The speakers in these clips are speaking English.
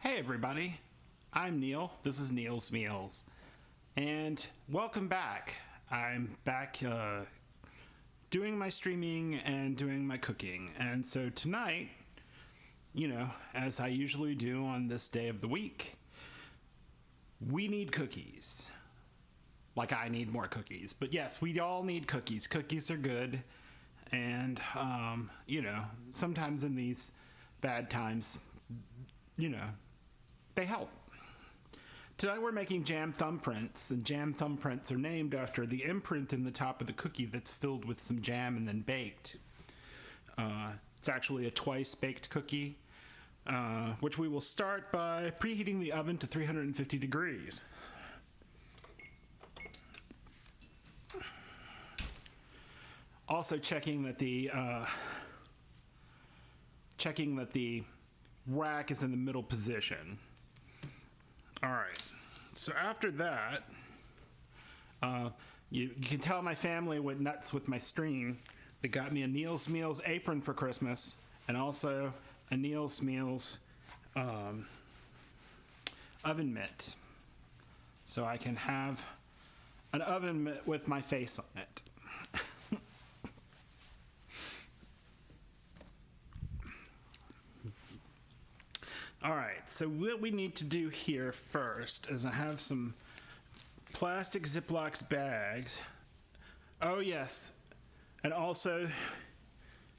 Hey everybody, I'm Neil. This is Neil's Meals, and welcome back. I'm back doing my streaming and doing my cooking, and so tonight, as I usually do on this day of the week, we need cookies. Like I need more cookies, but yes, we all need cookies. Cookies are good, and sometimes in these bad times, they help. Tonight we're making jam thumbprints, and jam thumbprints are named after the imprint in the top of the cookie that's filled with some jam and then baked. It's actually a twice baked cookie, which we will start by preheating the oven to 350 degrees. Also checking that the rack is in the middle position. All right, so after that, you can tell my family went nuts with my stream. They got me a Neil's Meals apron for Christmas, and also a Neil's Meals oven mitt, so I can have an oven mitt with my face on it. All right, so what we need to do here first is I have some plastic Ziploc bags. Oh yes, and also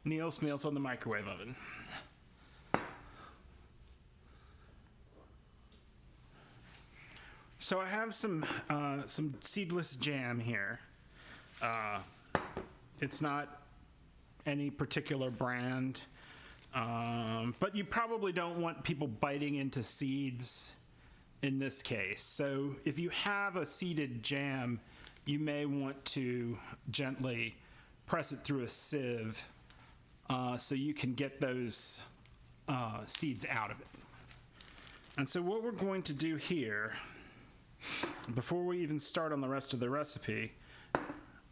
Neil's Meals on the microwave oven. So I have some seedless jam here. It's not any particular brand. But you probably don't want people biting into seeds in this case. So if you have a seeded jam, you may want to gently press it through a sieve so you can get those seeds out of it. And so what we're going to do here, before we even start on the rest of the recipe,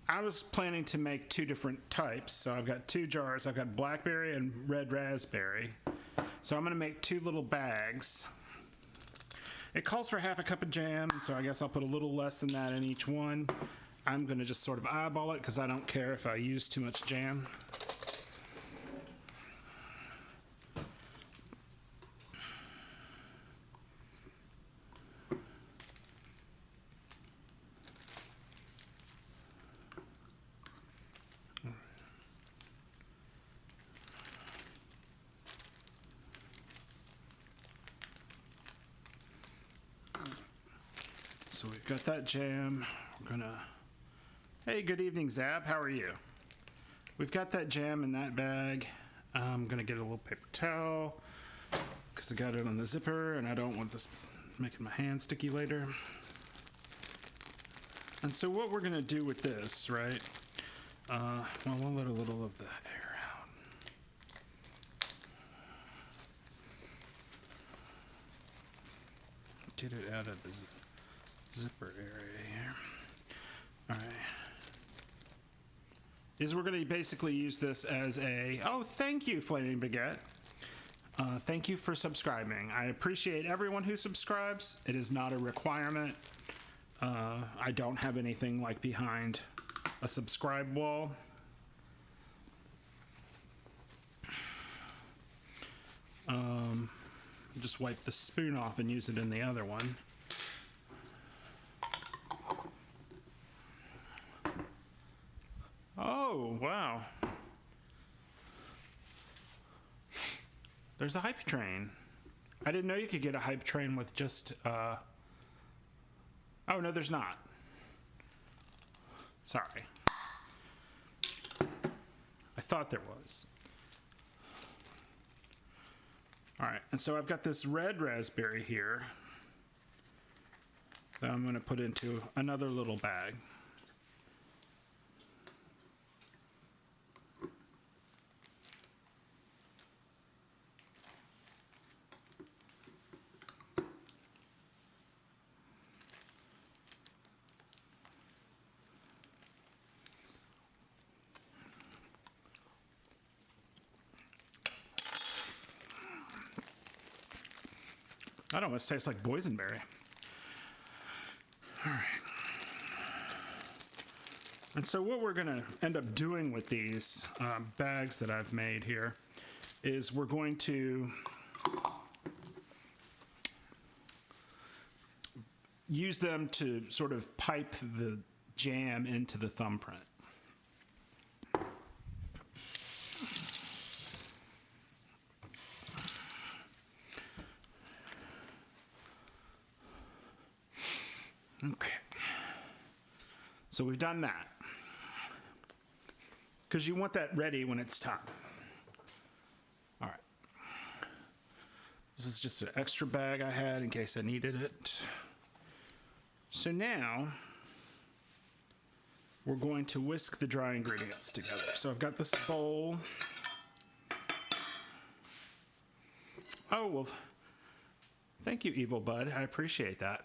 I was planning to make two different types, so I've got two jars. I've got blackberry and red raspberry. So I'm going to make two little bags. It calls for half a cup of jam, so I guess I'll put a little less than that in each one. I'm going to just sort of eyeball it because I don't care if I use too much jam. So we've got that jam. We're gonna, hey, good evening, Zab. How are you? We've got that jam in that bag. I'm gonna get a little paper towel because I got it on the zipper and I don't want this making my hand sticky later. And so what we're gonna do with this, right? Well, we'll let a little of the air out. Get it out of the zipper area here. All right. We're going to basically use this as a, oh, thank you, Flaming Baguette. Thank you for subscribing. I appreciate everyone who subscribes. It is not a requirement. I don't have anything like behind a subscribe wall. Just wipe the spoon off and use it in the other one. Oh, wow. There's a hype train. I didn't know you could get a hype train with just, oh, no, there's not. Sorry. I thought there was. All right, and so I've got this red raspberry here that I'm going to put into another little bag. That almost tastes like boysenberry. All right. And so what we're going to end up doing with these bags that I've made here is we're going to use them to sort of pipe the jam into the thumbprint. Okay. So we've done that. Because you want that ready when it's time. All right. This is just an extra bag I had in case I needed it. So now we're going to whisk the dry ingredients together. So I've got this bowl. Oh, well, thank you, Evil Bud. I appreciate that.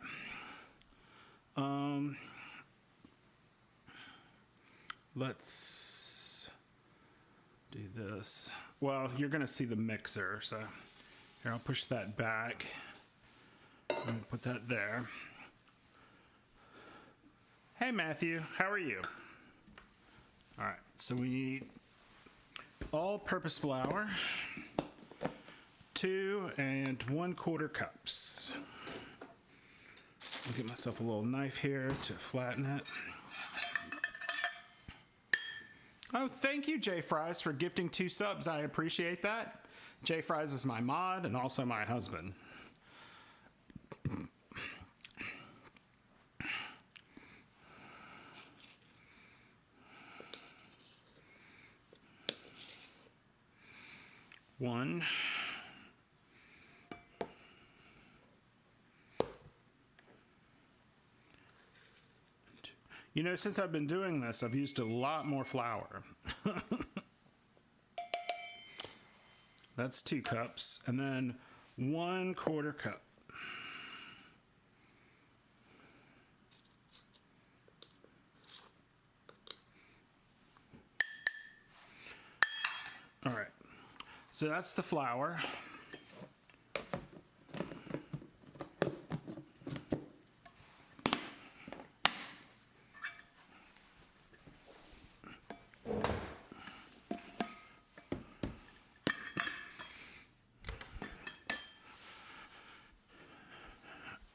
Let's do this. Well, you're going to see the mixer, so here, I'll push that back and put that there. Hey, Matthew, how are you? All right, so we need all-purpose flour, 2 1/4 cups. I'll get myself a little knife here to flatten it. Oh, thank you, Jay Fries, for gifting 2 subs. I appreciate that. Jay Fries is my mod and also my husband. One. You know, since I've been doing this, I've used a lot more flour. That's 2 cups. And then 1/4 cup. All right. So that's the flour.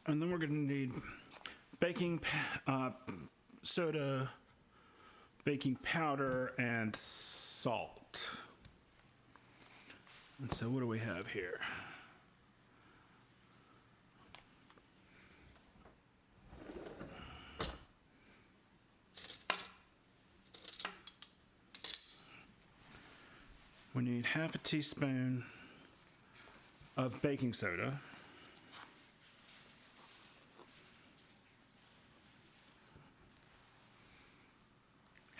And then we're going to need baking soda, baking powder, and salt. And so what do we have here? We need 1/2 teaspoon of baking soda.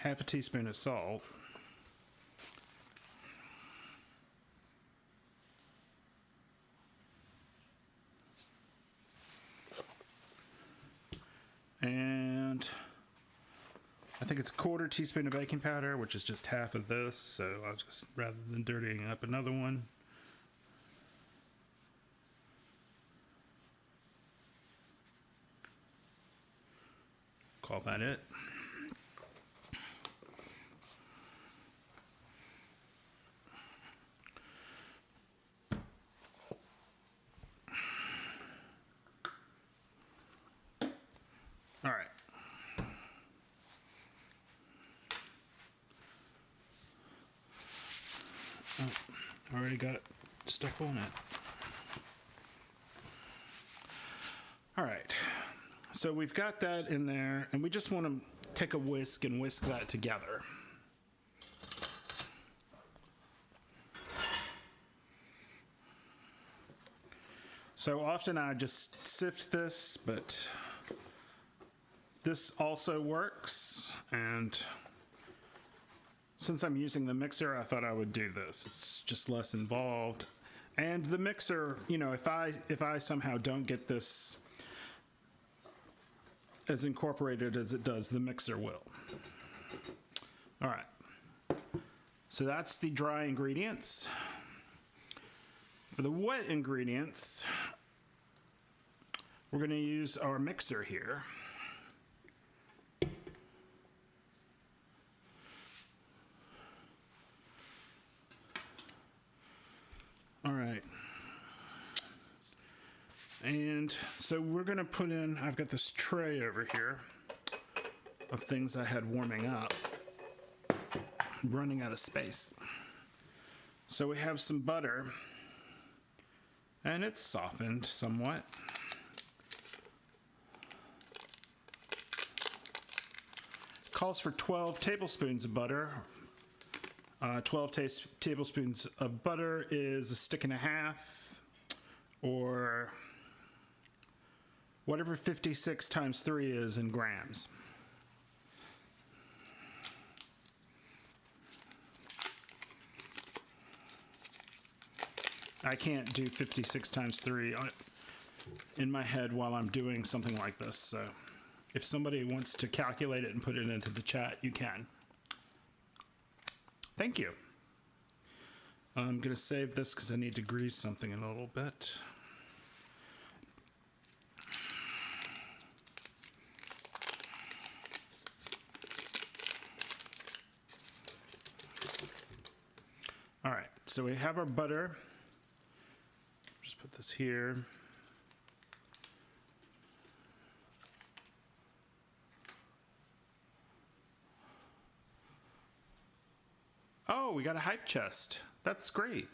1/2 teaspoon of salt. And I think it's 1/4 teaspoon of baking powder, which is just half of this. So I'll just, rather than dirtying up another one, call that it. All right. Oh, already got stuff on it. All right. So we've got that in there, and we just want to take a whisk and whisk that together. So often I just sift this, but this also works, and since I'm using the mixer, I thought I would do this. It's just less involved. And the mixer, you know, if I somehow don't get this as incorporated as it does, the mixer will. All right. So that's the dry ingredients. For the wet ingredients, we're going to use our mixer here. All right. And so we're going to put in, I've got this tray over here of things I had warming up. I'm running out of space. So we have some butter, and it's softened somewhat. Calls for 12 tablespoons of butter. 12 tablespoons of butter is a stick and a half, or whatever 56 times 3 is in grams. I can't do 56 times 3 in my head while I'm doing something like this, so if somebody wants to calculate it and put it into the chat, you can. Thank you. I'm going to save this because I need to grease something in a little bit. All right, so we have our butter. Just put this here. Oh, we got a hype chest. That's great.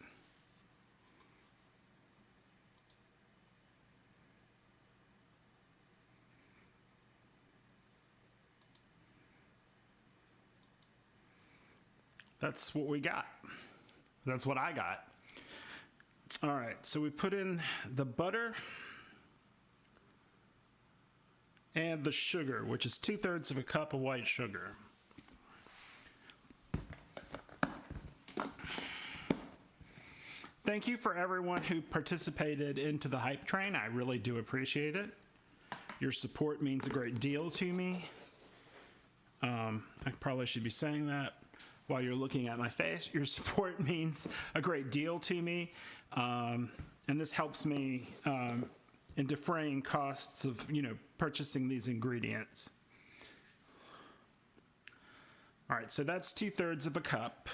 That's what we got. That's what I got. All right, so we put in the butter and the sugar, which is 2/3 of a cup of white sugar. Thank you for everyone who participated into the hype train. I really do appreciate it. Your support means a great deal to me. I probably should be saying that while you're looking at my face. Your support means a great deal to me. And this helps me in defraying costs of, purchasing these ingredients. All right, so that's 2/3 of a cup.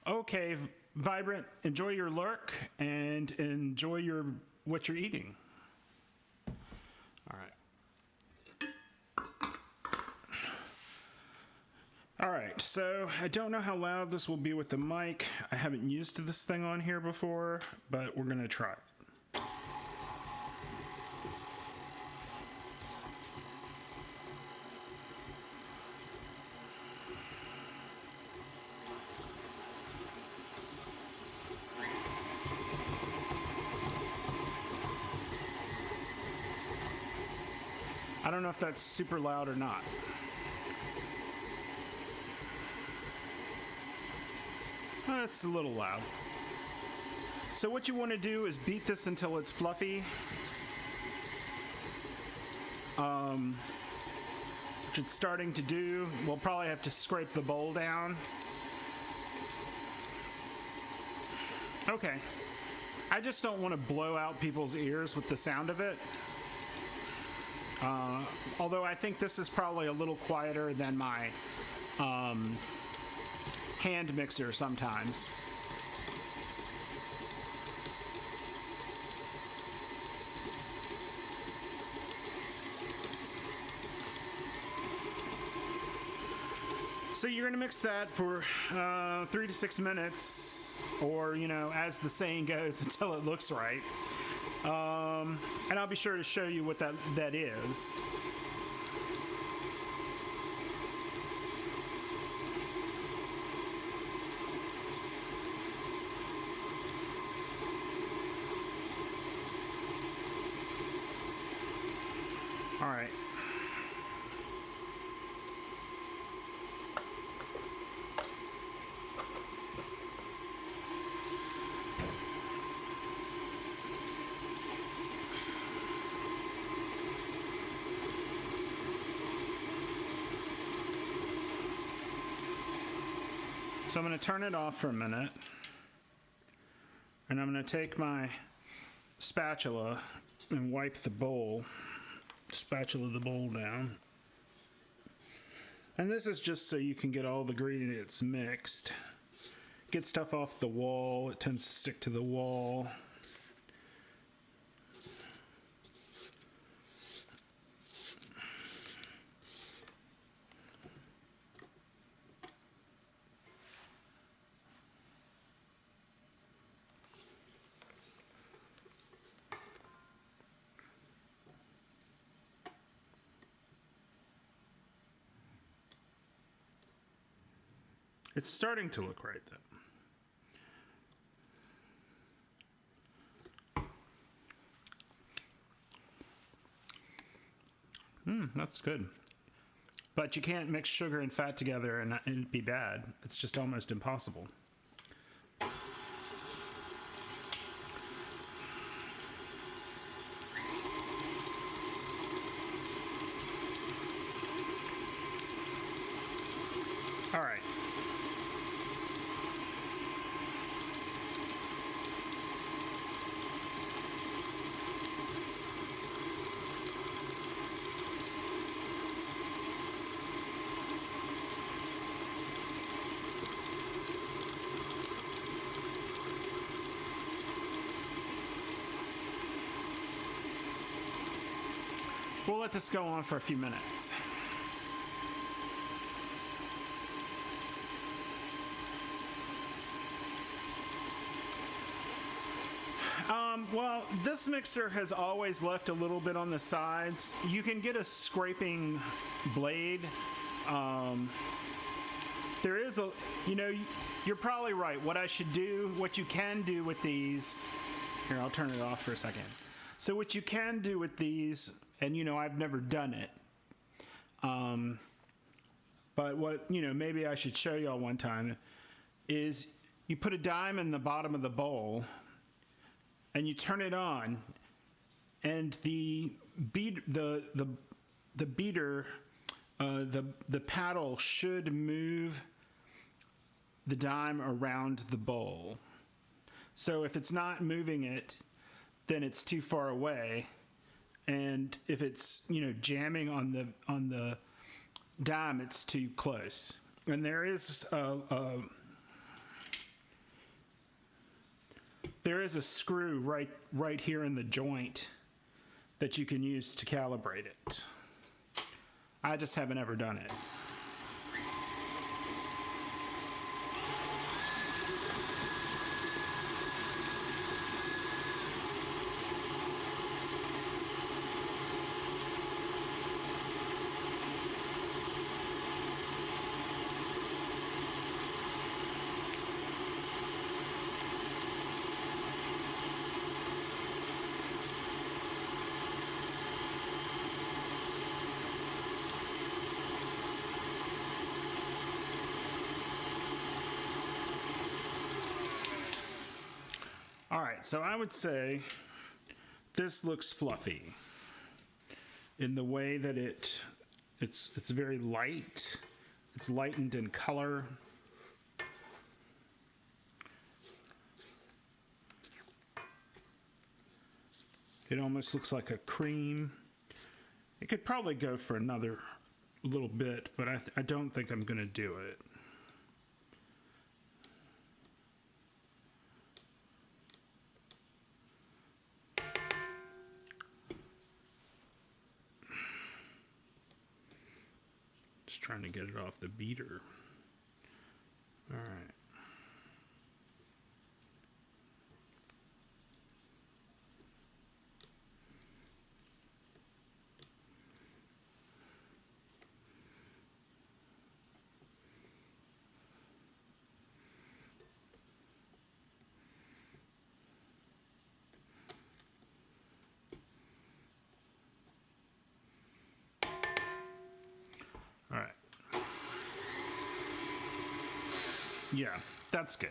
Okay, Vibrant, enjoy your lurk and enjoy what you're eating. All right. All right, so I don't know how loud this will be with the mic. I haven't used this thing on here before, but we're going to try it. I don't know if that's super loud or not. It's a little loud. So what you want to do is beat this until it's fluffy. Which it's starting to do. We'll probably have to scrape the bowl down. Okay. I just don't want to blow out people's ears with the sound of it. Although I think this is probably a little quieter than my hand mixer sometimes. So you're going to mix that for 3 to 6 minutes, or, as the saying goes, until it looks right. And I'll be sure to show you what that is. All right. So I'm going to turn it off for a minute. And I'm going to take my spatula and wipe the bowl, spatula the bowl down. And this is just so you can get all the ingredients mixed. Get stuff off the wall, it tends to stick to the wall. It's starting to look right, though. That's good. But you can't mix sugar and fat together and it'd be bad. It's just almost impossible. All right. We'll let this go on for a few minutes. Well, this mixer has always left a little bit on the sides. You can get a scraping blade. There is a, you're probably right. What I should do, what you can do with these, here, I'll turn it off for a second. So what you can do with these, and I've never done it, but what, maybe I should show y'all one time, is you put a dime in the bottom of the bowl, and you turn it on, and the paddle should move the dime around the bowl. So if it's not moving it, then it's too far away, and if it's jamming on the dime, it's too close. And there is a screw right here in the joint that you can use to calibrate it. I just haven't ever done it. All right, so I would say this looks fluffy in the way that it's very light. It's lightened in color. It almost looks like a cream. It could probably go for another little bit, but I don't think I'm going to do it. Just trying to get it off the beater. All right. All right. Yeah, that's good.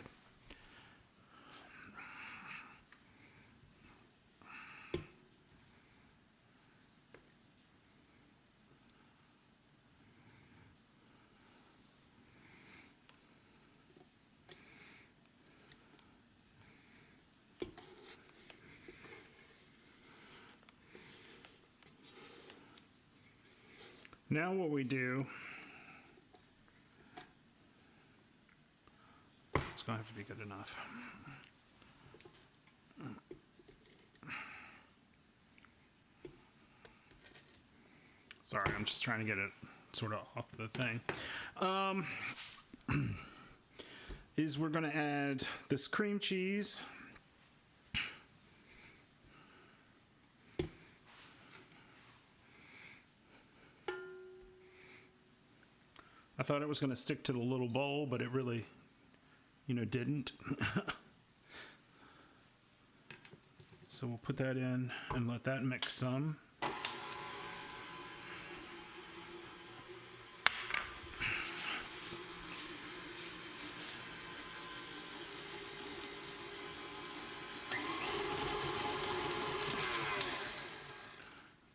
Now what we do, it's going to have to be good enough. Sorry, I'm just trying to get it sort of off the thing. Is we're going to add this cream cheese. I thought it was going to stick to the little bowl, but it really, didn't. So we'll put that in and let that mix some.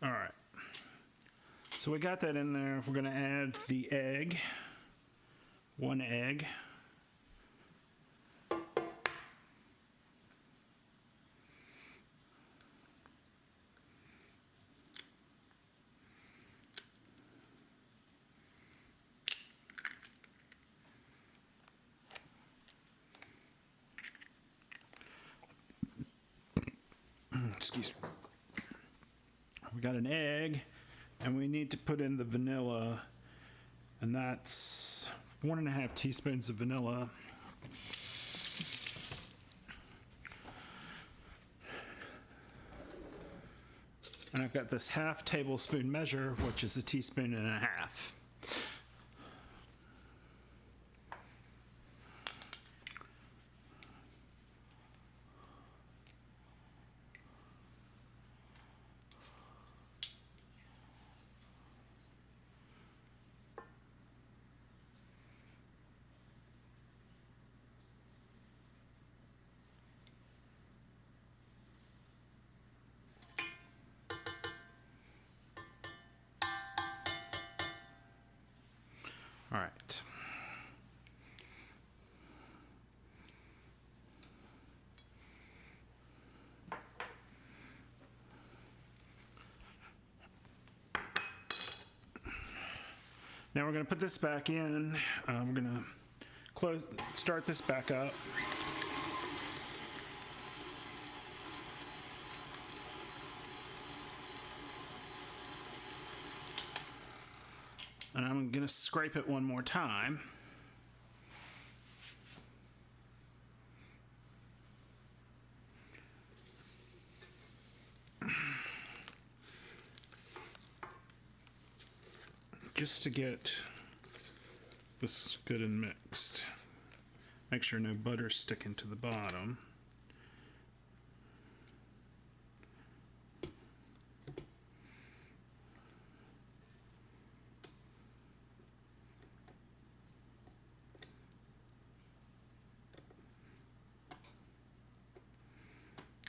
All right. So we got that in there. We're going to add the egg. 1 egg. Excuse me. We got an egg, and we need to put in the vanilla, and that's 1.5 teaspoons of vanilla. And I've got this 1/2 tablespoon measure, which is 1.5 teaspoons. All right. Now we're going to put this back in. We're going to start this back up. And I'm going to scrape it one more time. Just to get this good and mixed. Make sure no butter's sticking to the bottom.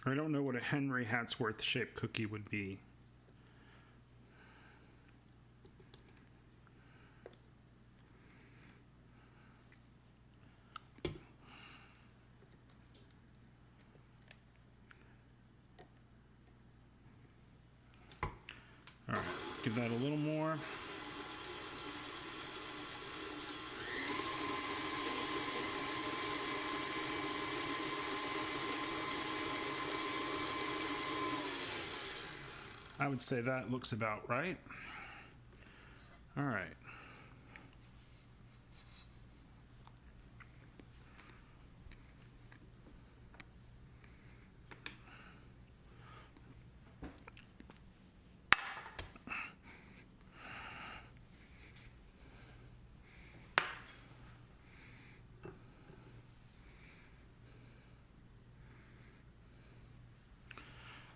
I don't know what a Henry Hatsworth shaped cookie would be. All right, give that a little more. I would say that looks about right. All right.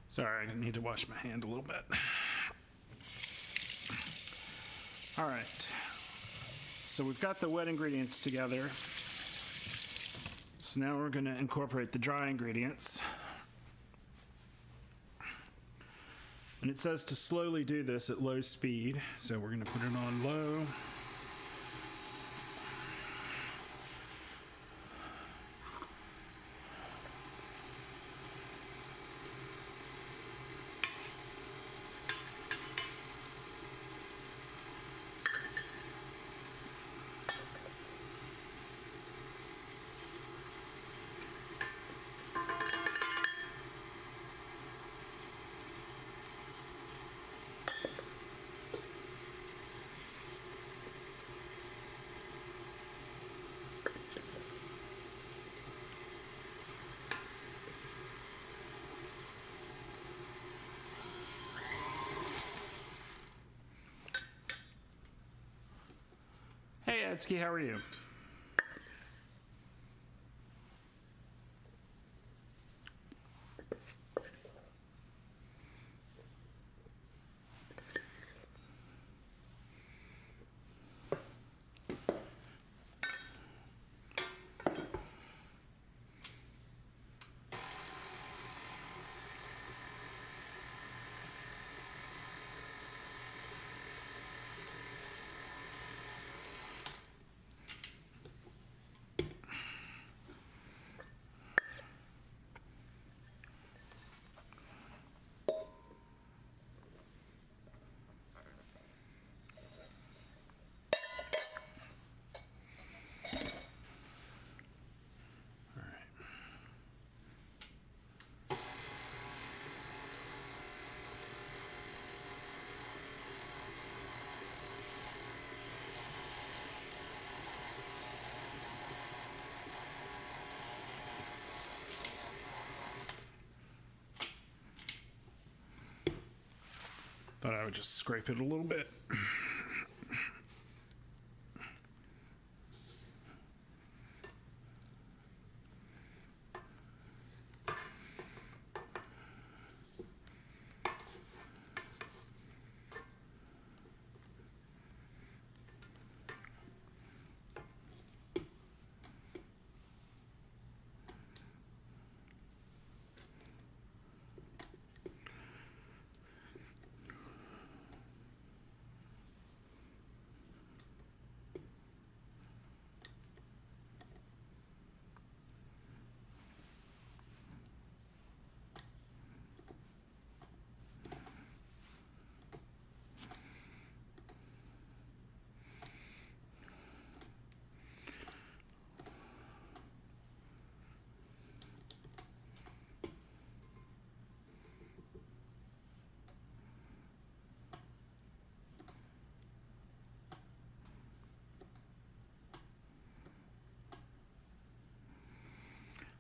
Sorry, I need to wash my hand a little bit. All right, so we've got the wet ingredients together. So now we're going to incorporate the dry ingredients. And it says to slowly do this at low speed, so we're going to put it on low. Edsky, how are you? Thought I would just scrape it a little bit.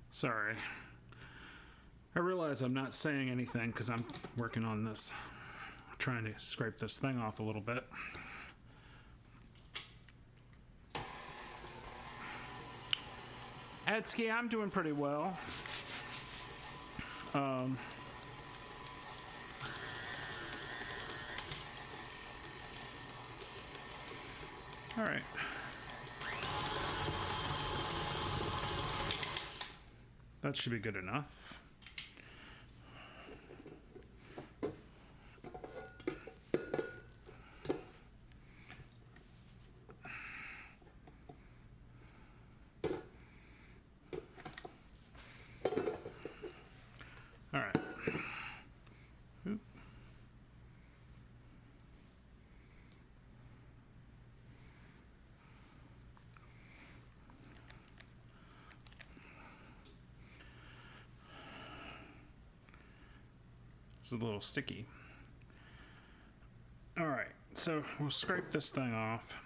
Sorry. I realize I'm not saying anything because I'm working on this, trying to scrape this thing off a little bit. Edsky, I'm doing pretty well. All right. That should be good enough. All right. Oop. This is a little sticky. All right, so we'll scrape this thing off.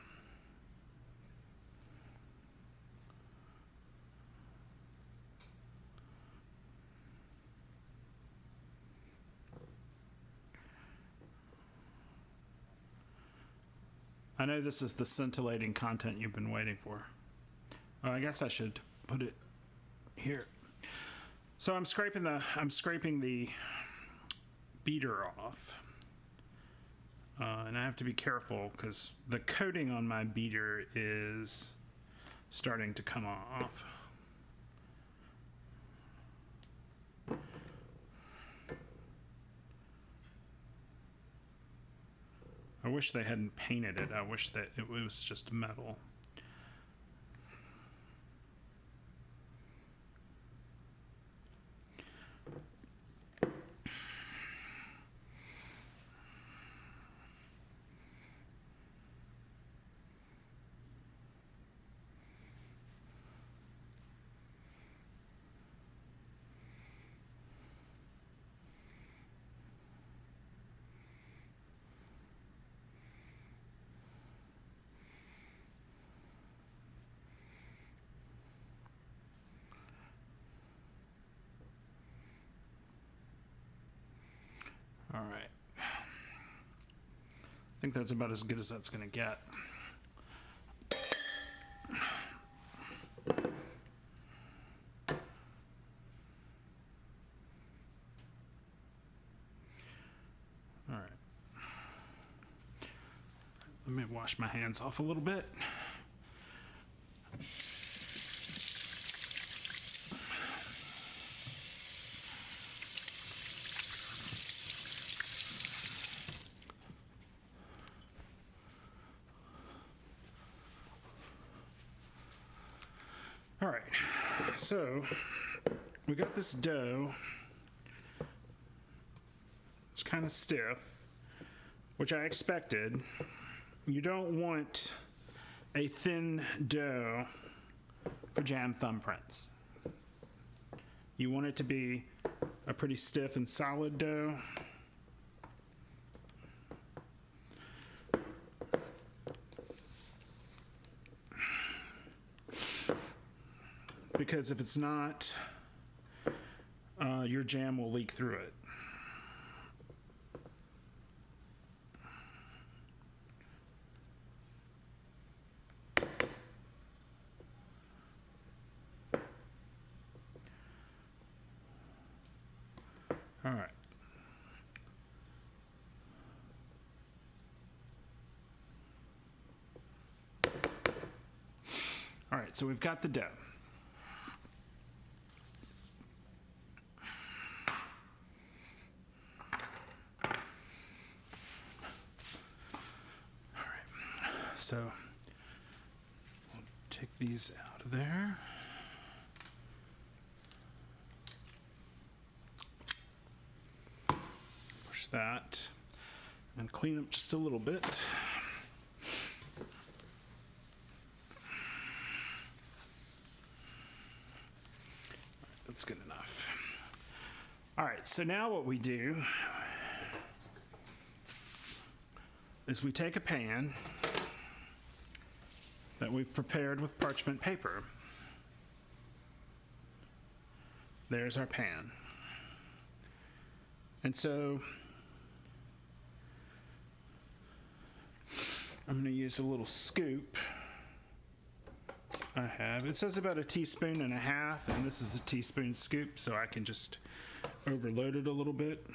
I know this is the scintillating content you've been waiting for. Oh, I guess I should put it here. So I'm scraping the beater off. And I have to be careful because the coating on my beater is starting to come off. I wish they hadn't painted it. I wish that it was just metal. All right. I think that's about as good as that's going to get. Let me wash my hands off a little bit. All right, so we got this dough. It's kind of stiff, which I expected. You don't want a thin dough for jam thumbprints. You want it to be a pretty stiff and solid dough. Because if it's not, your jam will leak through it. All right. All right, so we've got the dough. So we'll take these out of there. Push that and clean up just a little bit. That's good enough. All right, so now what we do is we take a pan that we've prepared with parchment paper. There's our pan. And so I'm going to use a little scoop I have. It says about 1.5 teaspoons, and this is a teaspoon scoop, so I can just overload it a little bit.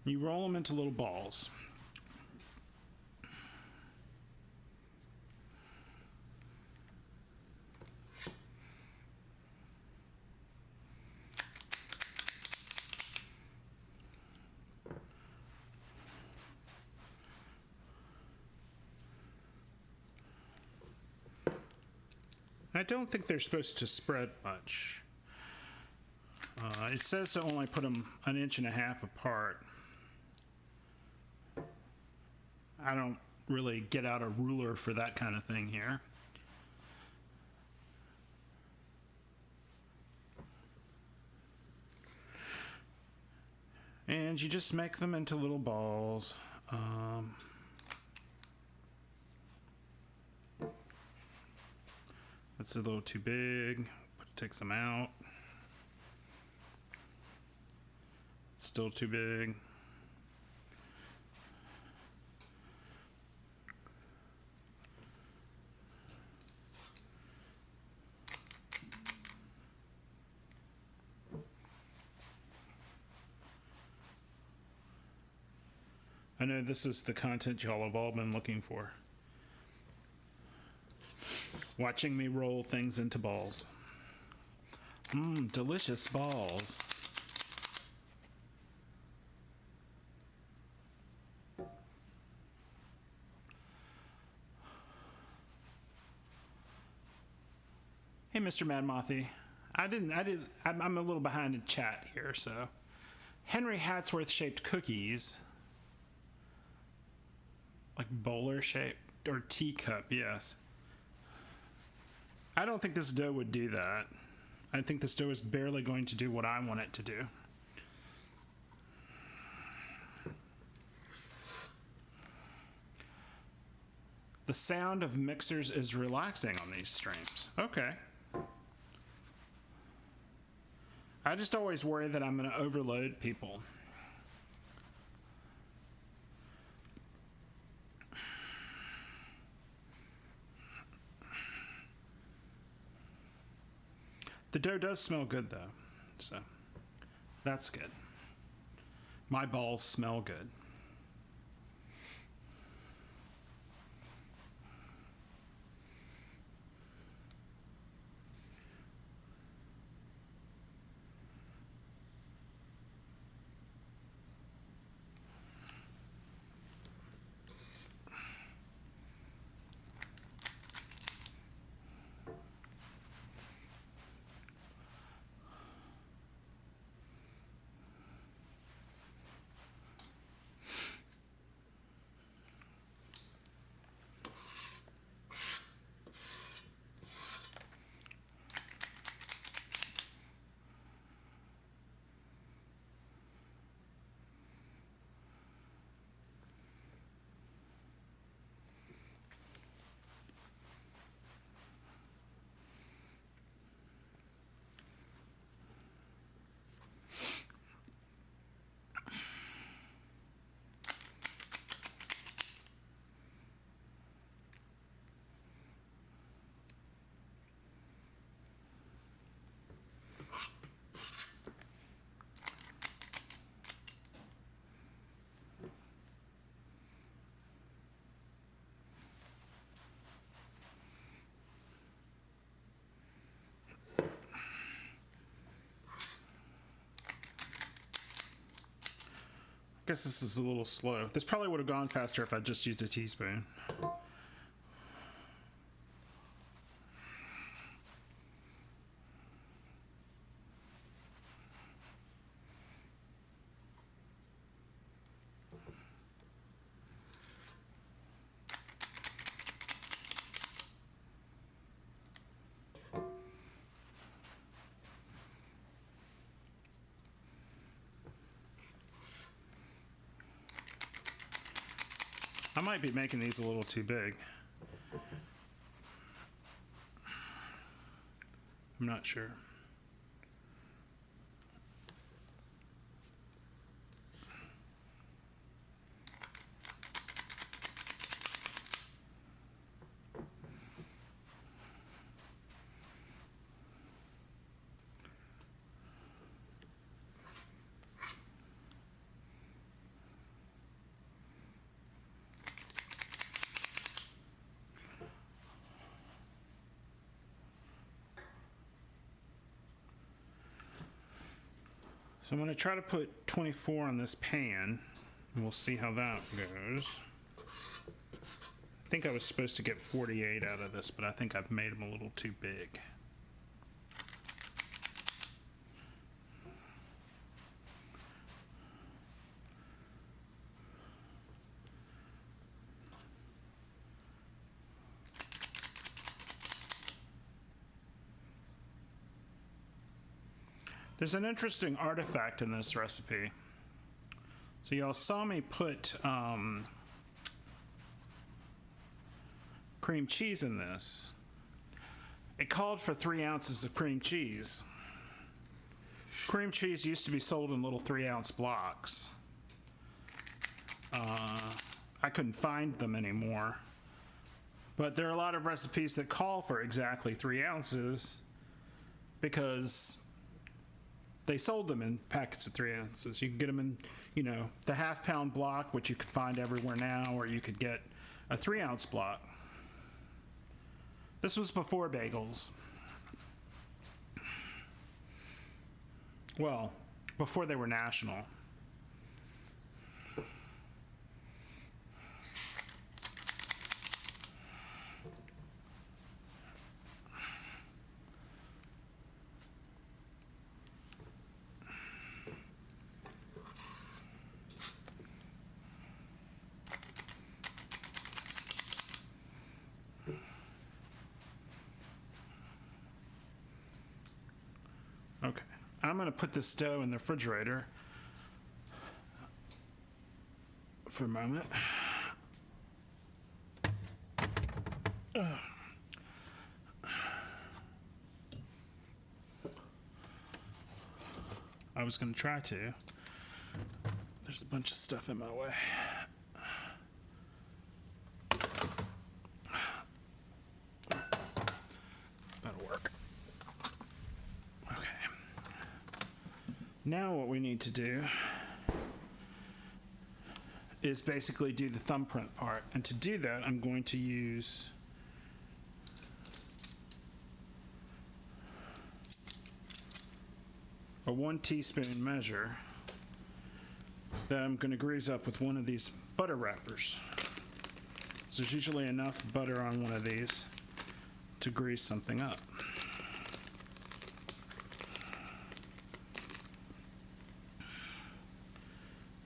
You roll them into little balls. I don't think they're supposed to spread much. It says to only put them 1.5 inches apart. I don't really get out a ruler for that kind of thing here. And you just make them into little balls. That's a little too big. Take some out. It's still too big. I know this is the content y'all have all been looking for. Watching me roll things into balls. Delicious balls. Hey, Mr. Mad Mothy. I'm a little behind in chat here, so. Henry Hatsworth shaped cookies. Like bowler shaped, or teacup, yes. I don't think this dough would do that. I think this dough is barely going to do what I want it to do. The sound of mixers is relaxing on these streams. Okay. I just always worry that I'm going to overload people. The dough does smell good though, so that's good. My balls smell good. I guess this is a little slow. This probably would have gone faster if I just used a teaspoon. I might be making these a little too big. I'm not sure. So I'm going to try to put 24 on this pan, and we'll see how that goes. I think I was supposed to get 48 out of this, but I think I've made them a little too big. There's an interesting artifact in this recipe. So y'all saw me put cream cheese in this. It called for 3 ounces of cream cheese. Cream cheese used to be sold in little 3-ounce blocks. I couldn't find them anymore. But there are a lot of recipes that call for exactly 3 ounces because they sold them in packets of 3 ounces. You can get them in, you know, the half-pound block, which you can find everywhere now, or you could get a 3-ounce block. This was before bagels. Well, before they were national. Okay, I'm going to put this dough in the refrigerator for a moment. I was going to try to. There's a bunch of stuff in my way. That'll work. Okay. Now what we need to do is basically do the thumbprint part. And to do that, I'm going to use a 1 teaspoon measure that I'm going to grease up with one of these butter wrappers. So there's usually enough butter on one of these to grease something up.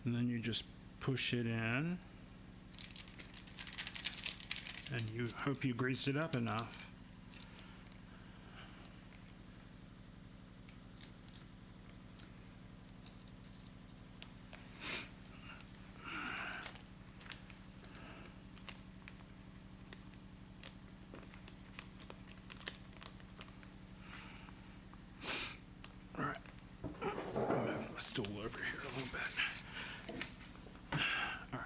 And then you just push it in, and you hope you greased it up enough. All right, move my stool over here a little bit. All right.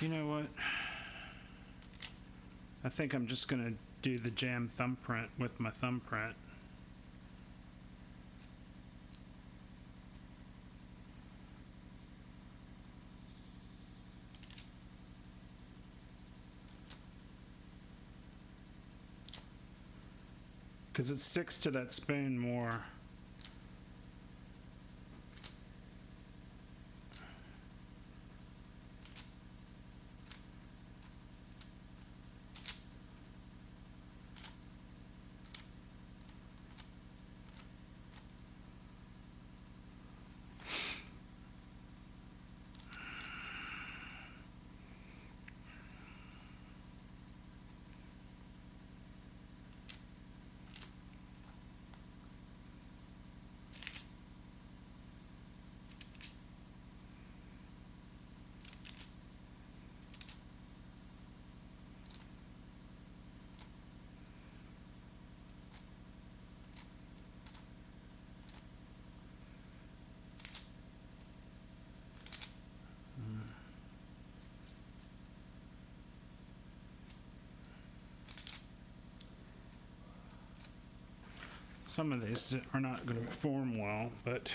You know what? I think I'm just going to do the jam thumbprint with my thumbprint. Because it sticks to that spoon more. Some of these are not going to form well, but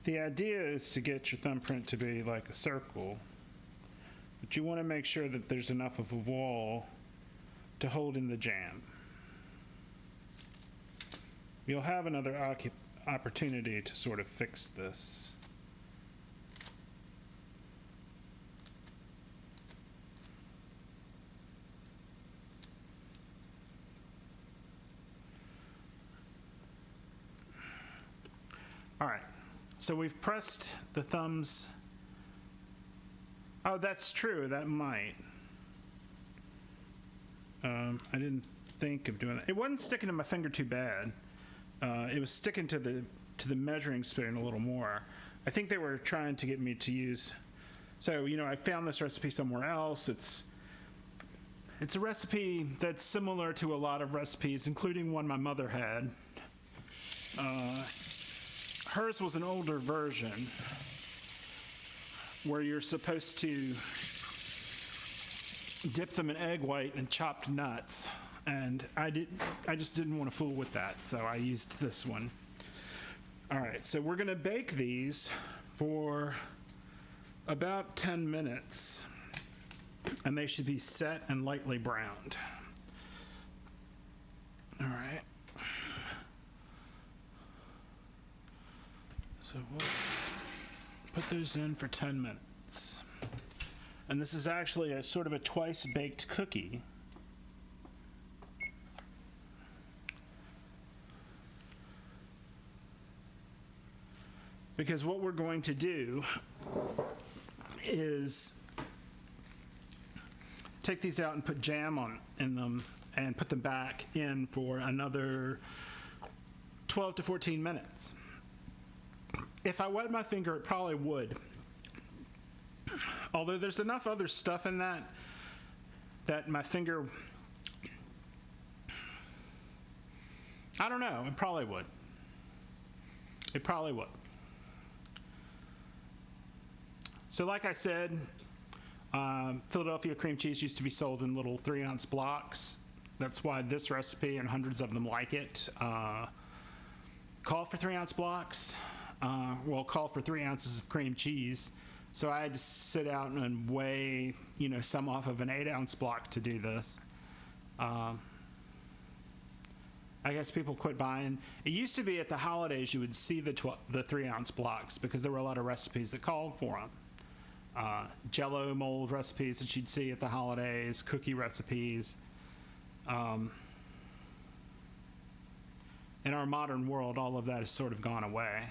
the idea is to get your thumbprint to be like a circle, but you want to make sure that there's enough of a wall to hold in the jam. You'll have another opportunity to sort of fix this. All right, so we've pressed the thumbs. Oh, that's true, that might. I didn't think of doing that. It wasn't sticking to my finger too bad. It was sticking to the measuring spoon a little more. I think they were trying to get me to use. So, you know, I found this recipe somewhere else. It's a recipe that's similar to a lot of recipes, including one my mother had. Hers was an older version where you're supposed to dip them in egg white and chopped nuts. And I just didn't want to fool with that, so I used this one. All right, so we're going to bake these for about 10 minutes, and they should be set and lightly browned. All right. So we'll put those in for 10 minutes. And this is actually a sort of a twice baked cookie. Because what we're going to do is take these out and put jam in them and put them back in for another 12 to 14 minutes. If I wet my finger, it probably would. Although there's enough other stuff in that my finger, I don't know, it probably would. It probably would. So like I said, Philadelphia cream cheese used to be sold in little 3-ounce blocks. That's why this recipe and hundreds of them like it call for 3-ounce blocks. Call for 3 ounces of cream cheese. So I had to sit out and weigh, some off of an 8-ounce block to do this. I guess people quit buying. It used to be at the holidays you would see the 3-ounce blocks because there were a lot of recipes that called for them. Jello mold recipes that you'd see at the holidays, cookie recipes. In our modern world, all of that has sort of gone away.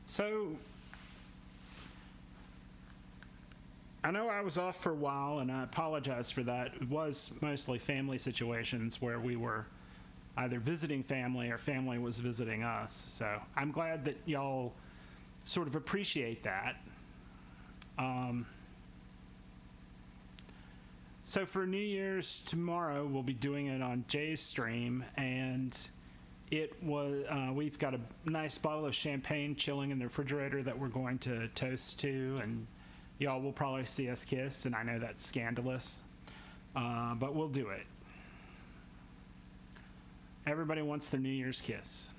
So, I know I was off for a while, and I apologize for that. It was mostly family situations where we were either visiting family or family was visiting us. So I'm glad that y'all sort of appreciate that. So for New Year's tomorrow, we'll be doing it on Jay's stream, and we've got a nice bottle of champagne chilling in the refrigerator that we're going to toast to, and y'all will probably see us kiss, and I know that's scandalous, but we'll do it. Everybody wants their New Year's kiss.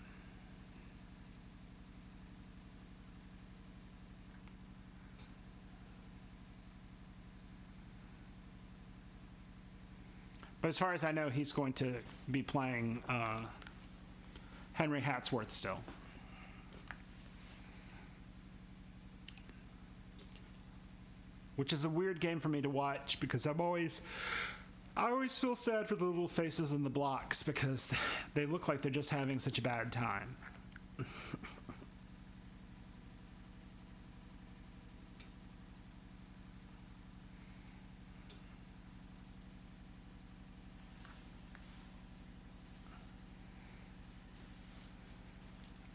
But as far as I know, he's going to be playing Henry Hatsworth still. Which is a weird game for me to watch because I always feel sad for the little faces in the blocks because they look like they're just having such a bad time.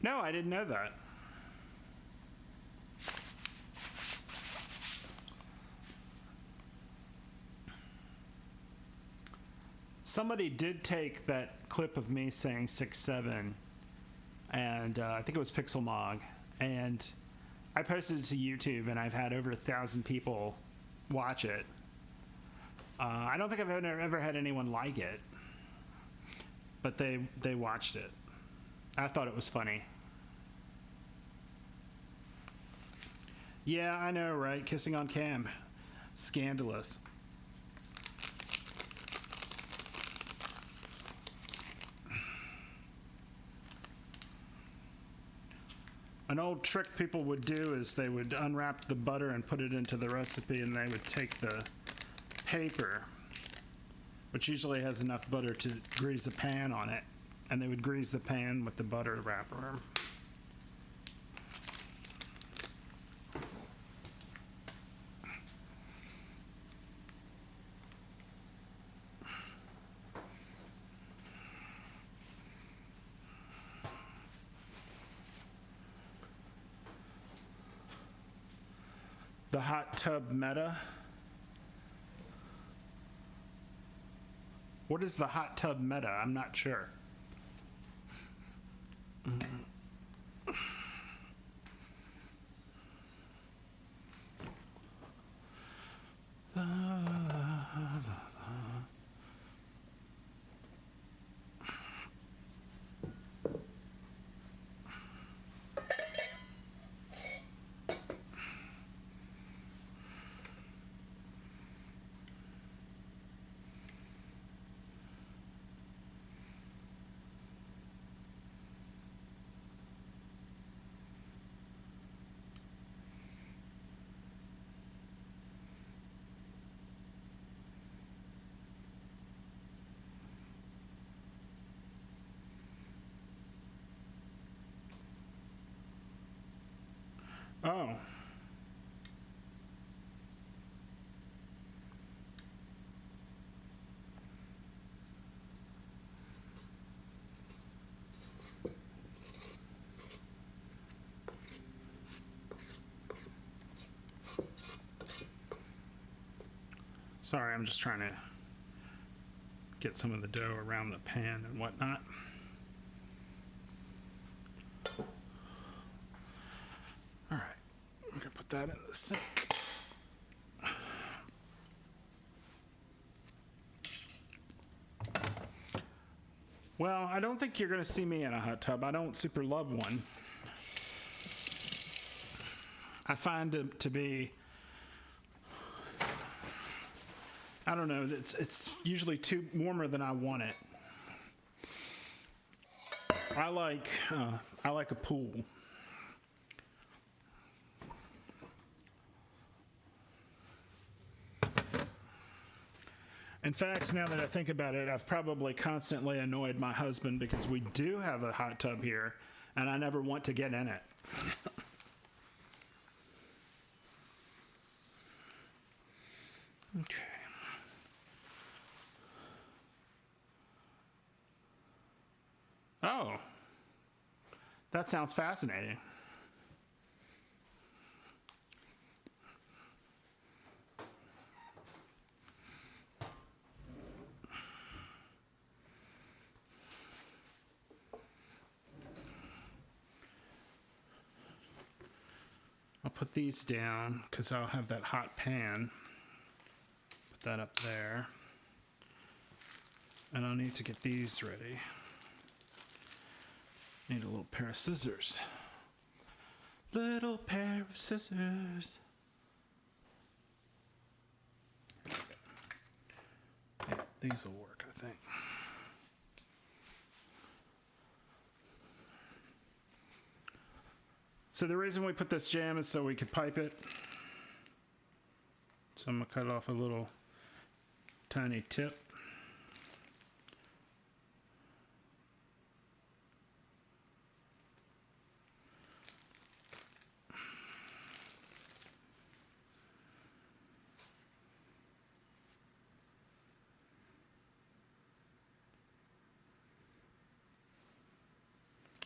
No, I didn't know that. Somebody did take that clip of me saying 6'7", and I think it was Pixelmog, and I posted it to YouTube, and I've had over 1,000 people watch it. I don't think I've ever had anyone like it, but they watched it. I thought it was funny. Yeah, I know, right? Kissing on cam. Scandalous. An old trick people would do is they would unwrap the butter and put it into the recipe, and they would take the paper, which usually has enough butter to grease a pan on it, and they would grease the pan with the butter wrapper. The hot tub meta. What is the hot tub meta? I'm not sure. Oh. Sorry, I'm just trying to get some of the dough around the pan and whatnot. All right, I'm gonna put that in the sink. Well, I don't think you're gonna see me in a hot tub. I don't super love one. I find it to be, I don't know, it's usually too warmer than I want it. I like a pool. In fact, now that I think about it, I've probably constantly annoyed my husband because we do have a hot tub here, and I never want to get in it. Okay. Oh, that sounds fascinating. I'll put these down because I'll have that hot pan. Put that up there. And I'll need to get these ready. Need a little pair of scissors. Little pair of scissors. Yeah, these will work, I think. So the reason we put this jam is so we could pipe it. So I'm gonna cut off a little tiny tip.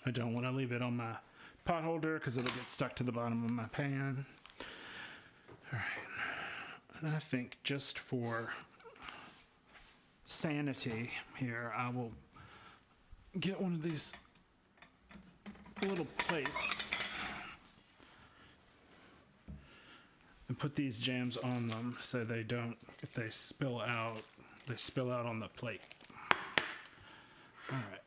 I don't want to leave it on my pot holder because it'll get stuck to the bottom of my pan. All right. And I think just for sanity here, I will get one of these little plates and put these jams on them so they don't, if they spill out on the plate. All right.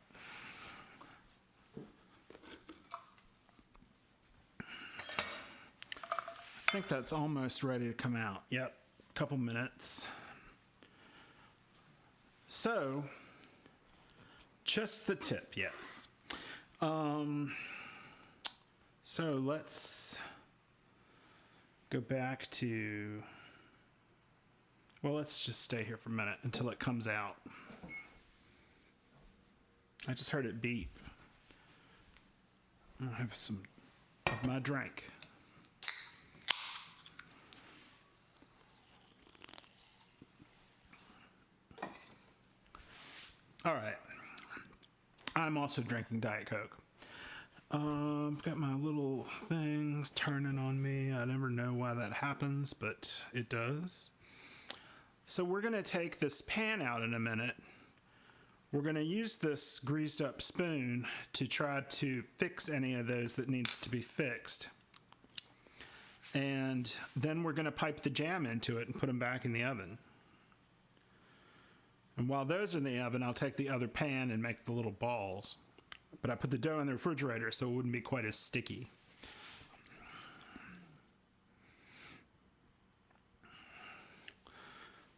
I think that's almost ready to come out. Yep, a couple minutes. So, just the tip, yes. So let's go back to, well, let's just stay here for a minute until it comes out. I just heard it beep. I'll have some of my drink. All right, I'm also drinking Diet Coke. I've got my little things turning on me. I never know why that happens, but it does. So we're gonna take this pan out in a minute. We're gonna use this greased up spoon to try to fix any of those that needs to be fixed. And then we're gonna pipe the jam into it and put them back in the oven. And while those are in the oven, I'll take the other pan and make the little balls. But I put the dough in the refrigerator so it wouldn't be quite as sticky.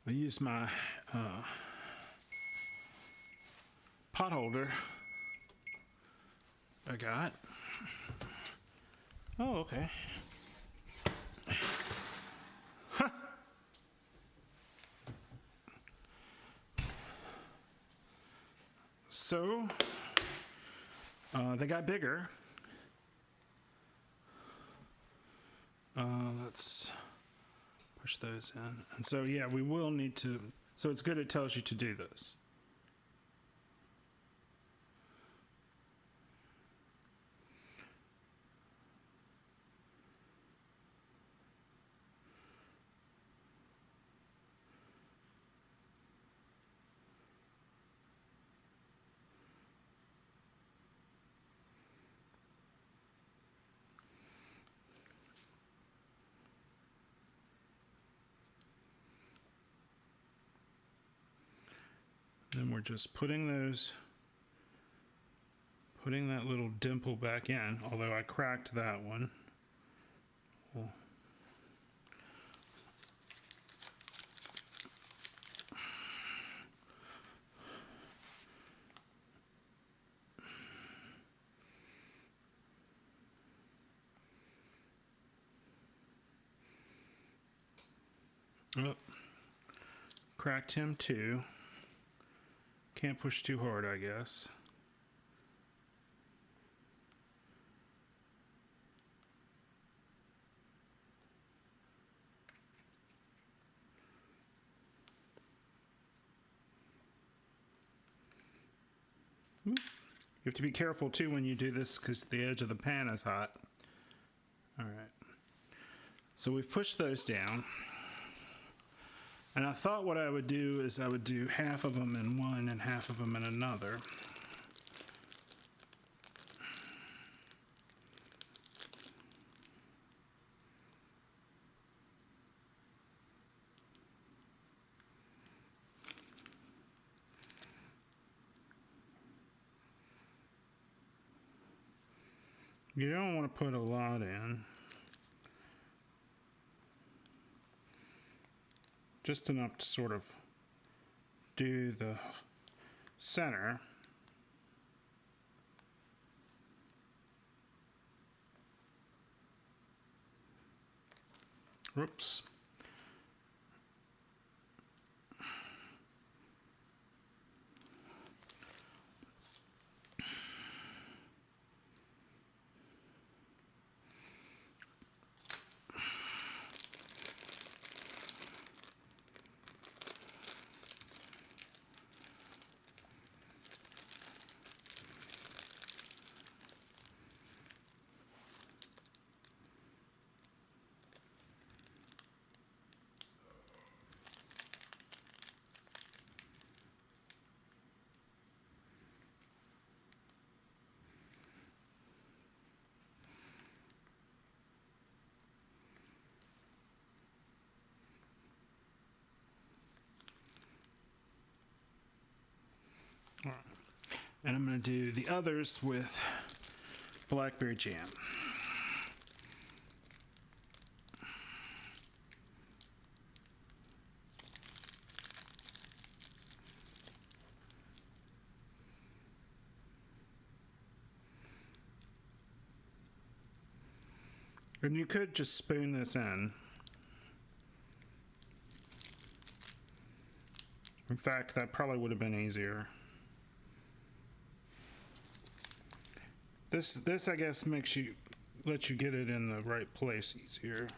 I use my pot holder I got. Oh, okay. So, they got bigger. Let's push those in. And so, yeah, we will need to, so it's good it tells you to do this. Then we're just putting that little dimple back in, although I cracked that one. We'll oh, cracked him too. Can't push too hard, I guess. You have to be careful too when you do this because the edge of the pan is hot. All right. So we've pushed those down. And I thought what I would do is I would do half of them in one and half of them in another. You don't want to put a lot in. Just enough to sort of do the center. Whoops. All right. And I'm going to do the others with blackberry jam. And you could just spoon this in. In fact, that probably would have been easier. This I guess lets you get it in the right place easier.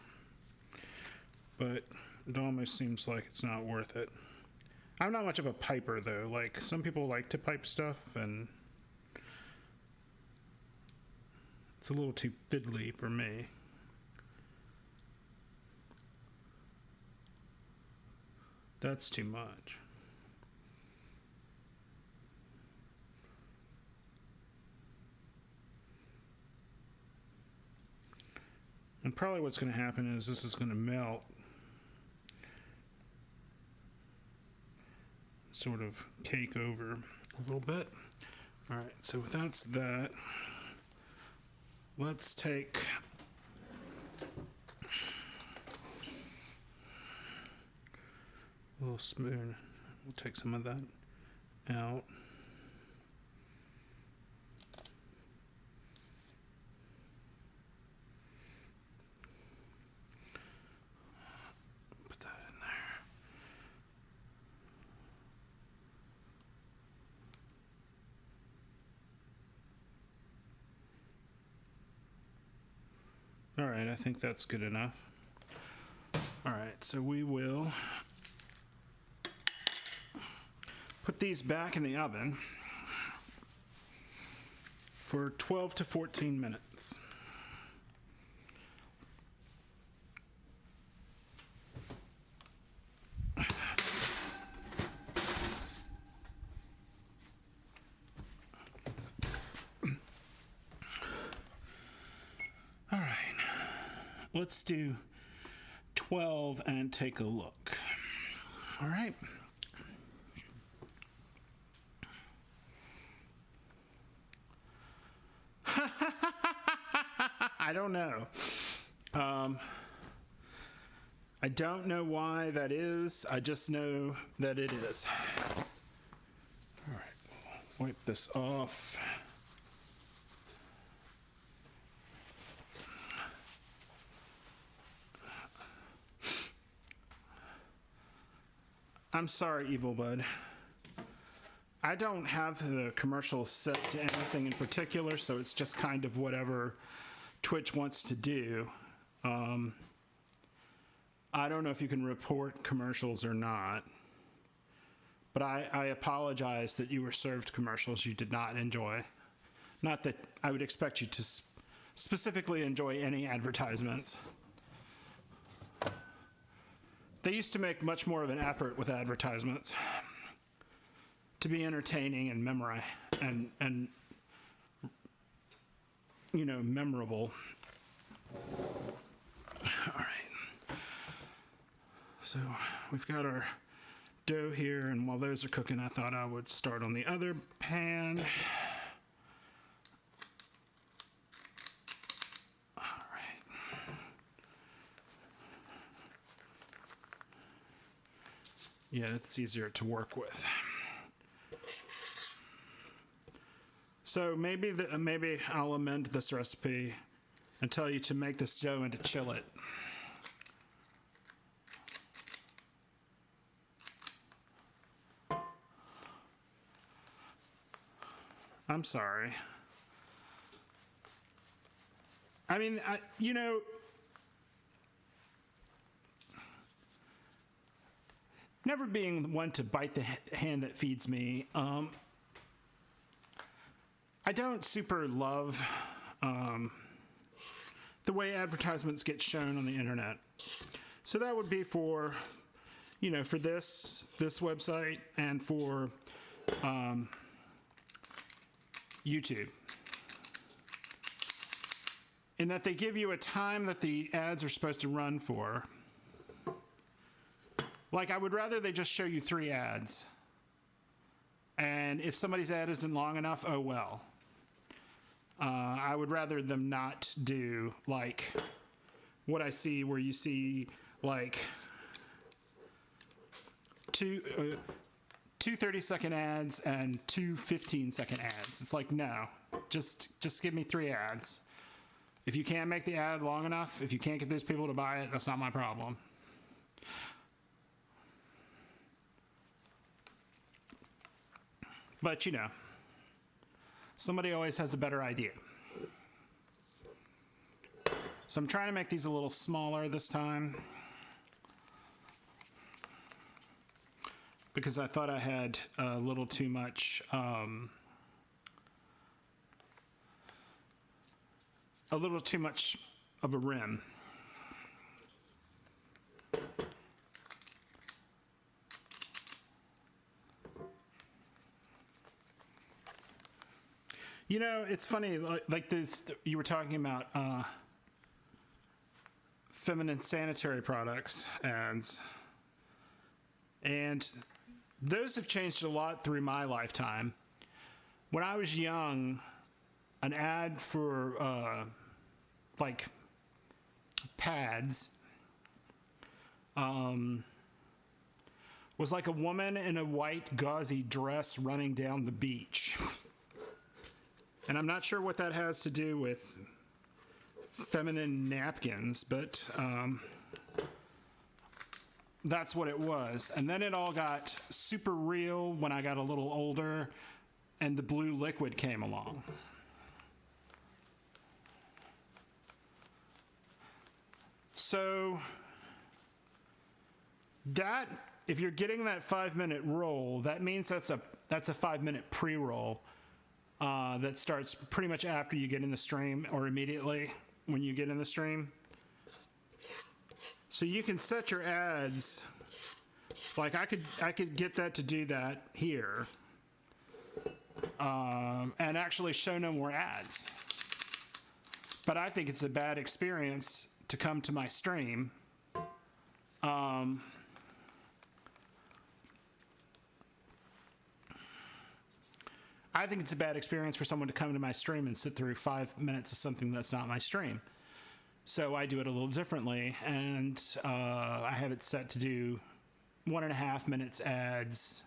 But it almost seems like it's not worth it. I'm not much of a piper though. Like some people like to pipe stuff and it's a little too fiddly for me. That's too much. And probably what's going to happen is this is going to melt. Sort of cake over a little bit. All right, so that's that. Let's take a little spoon. We'll take some of that out. Put that in there. All right, I think that's good enough. All right, so we will put these back in the oven for 12 to 14 minutes. All right, let's do 12 and take a look. All right. I don't know. I don't know why that is. I just know that it is. All right, wipe this off. I'm sorry, Evil Bud. I don't have the commercials set to anything in particular, so it's just kind of whatever Twitch wants to do. I don't know if you can report commercials or not, but I apologize that you were served commercials you did not enjoy. Not that I would expect you to specifically enjoy any advertisements. They used to make much more of an effort with advertisements to be entertaining and and you know, memorable. All right. So we've got our dough here, and while those are cooking, I thought I would start on the other pan. All right. Yeah, it's easier to work with. So maybe I'll amend this recipe and tell you to make this dough and to chill it. I'm sorry. I mean, you know, never being one to bite the hand that feeds me, I don't super love the way advertisements get shown on the internet. So that would be for, you know, for this website and for YouTube. In that they give you a time that the ads are supposed to run for. Like, I would rather they just show you 3 ads. And if somebody's ad isn't long enough, oh well. I would rather them not do, like, what I see where you see, like, two 30-second ads and 2 15-second ads. It's like, no, just give me 3 ads. If you can't make the ad long enough, if you can't get those people to buy it, that's not my problem. But, you know, somebody always has a better idea. So I'm trying to make these a little smaller this time, because I thought I had a little too much of a rim. You know, it's funny, like this, you were talking about feminine sanitary products ads, and those have changed a lot through my lifetime. When I was young, an ad for like pads was like a woman in a white gauzy dress running down the beach. And I'm not sure what that has to do with feminine napkins, but that's what it was. And then it all got super real when I got a little older and the blue liquid came along. So that, if you're getting that 5-minute roll, that means that's a 5-minute pre-roll that starts pretty much after you get in the stream or immediately when you get in the stream. So you can set your ads, like I could get that to do that here, and actually show no more ads. But I think it's a bad experience to come to my stream. I think it's a bad experience for someone to come to my stream and sit through 5 minutes of something that's not my stream. So I do it a little differently, and I have it set to do 1.5 minutes ads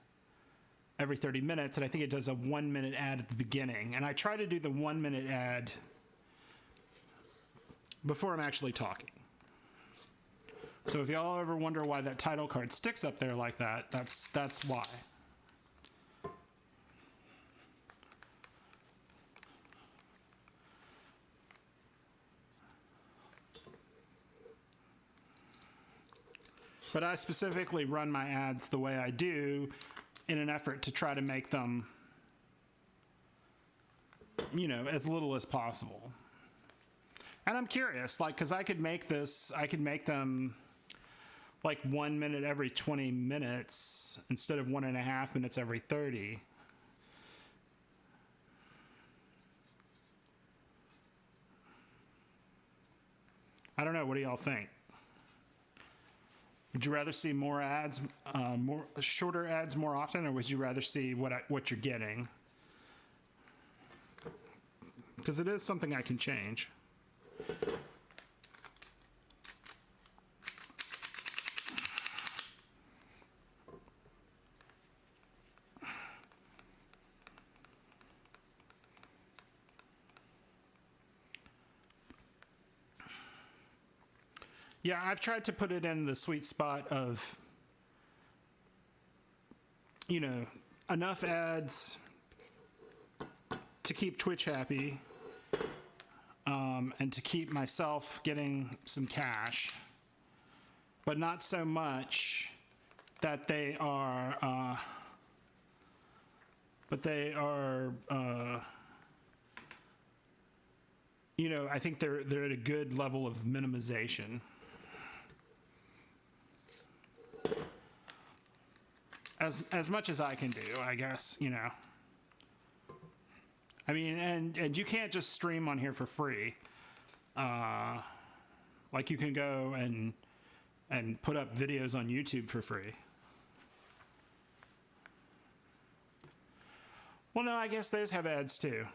every 30 minutes, and I think it does a 1-minute ad at the beginning. And I try to do the 1-minute ad before I'm actually talking. So if y'all ever wonder why that title card sticks up there like that, that's why. But I specifically run my ads the way I do in an effort to try to make them, you know, as little as possible. And I'm curious, like, because I could make them like 1 minute every 20 minutes instead of 1.5 minutes every 30. I don't know. What do y'all think? Would you rather see more ads, more shorter ads more often, or would you rather see what you're getting? Because it is something I can change. Yeah, I've tried to put it in the sweet spot of, you know, enough ads to keep Twitch happy, and to keep myself getting some cash, but not so much that they are, you know, I think they're at a good level of minimization. As much as I can do, I guess, you know. I mean, and you can't just stream on here for free. Like you can go and put up videos on YouTube for free. Well, no, I guess those have ads too.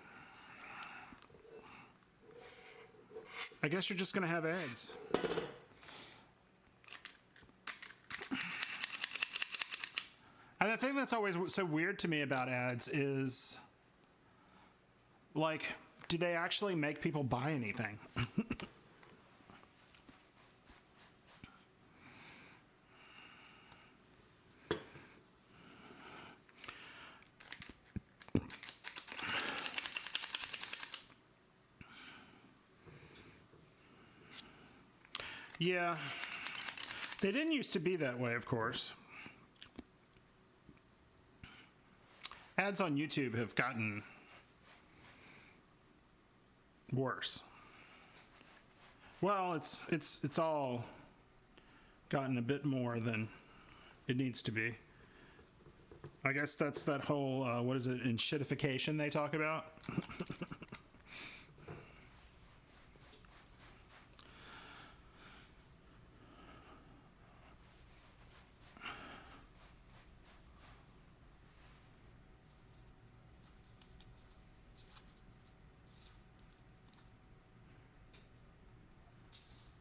I guess you're just going to have ads. And the thing that's always so weird to me about ads is, like, do they actually make people buy anything? Yeah. They didn't used to be that way, of course. Ads on YouTube have gotten worse. Well, it's all gotten a bit more than it needs to be. I guess that's that whole what is it, enshittification they talk about.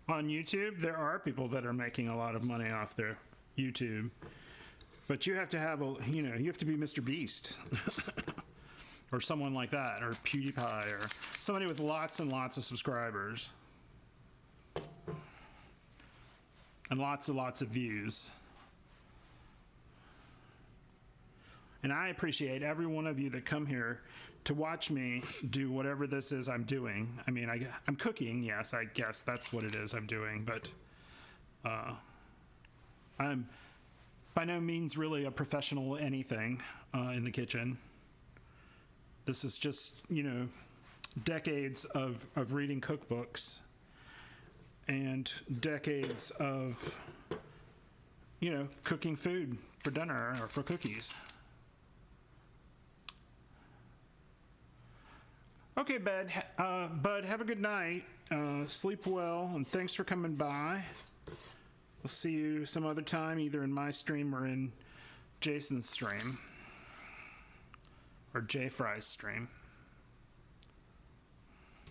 On YouTube, there are people that are making a lot of money off their YouTube, but you have to have you have to be Mr. Beast or someone like that, or PewDiePie, or somebody with lots and lots of subscribers and lots of views. And I appreciate every one of you that come here to watch me do whatever this is I'm doing. I mean, I'm cooking, yes, I guess that's what it is I'm doing, but I'm by no means really a professional anything in the kitchen. This is just, decades of reading cookbooks and decades of, cooking food for dinner or for cookies. Okay, Bud, have a good night. Sleep well, and thanks for coming by. We'll see you some other time, either in my stream or in Jason's stream. Or J Fry's stream.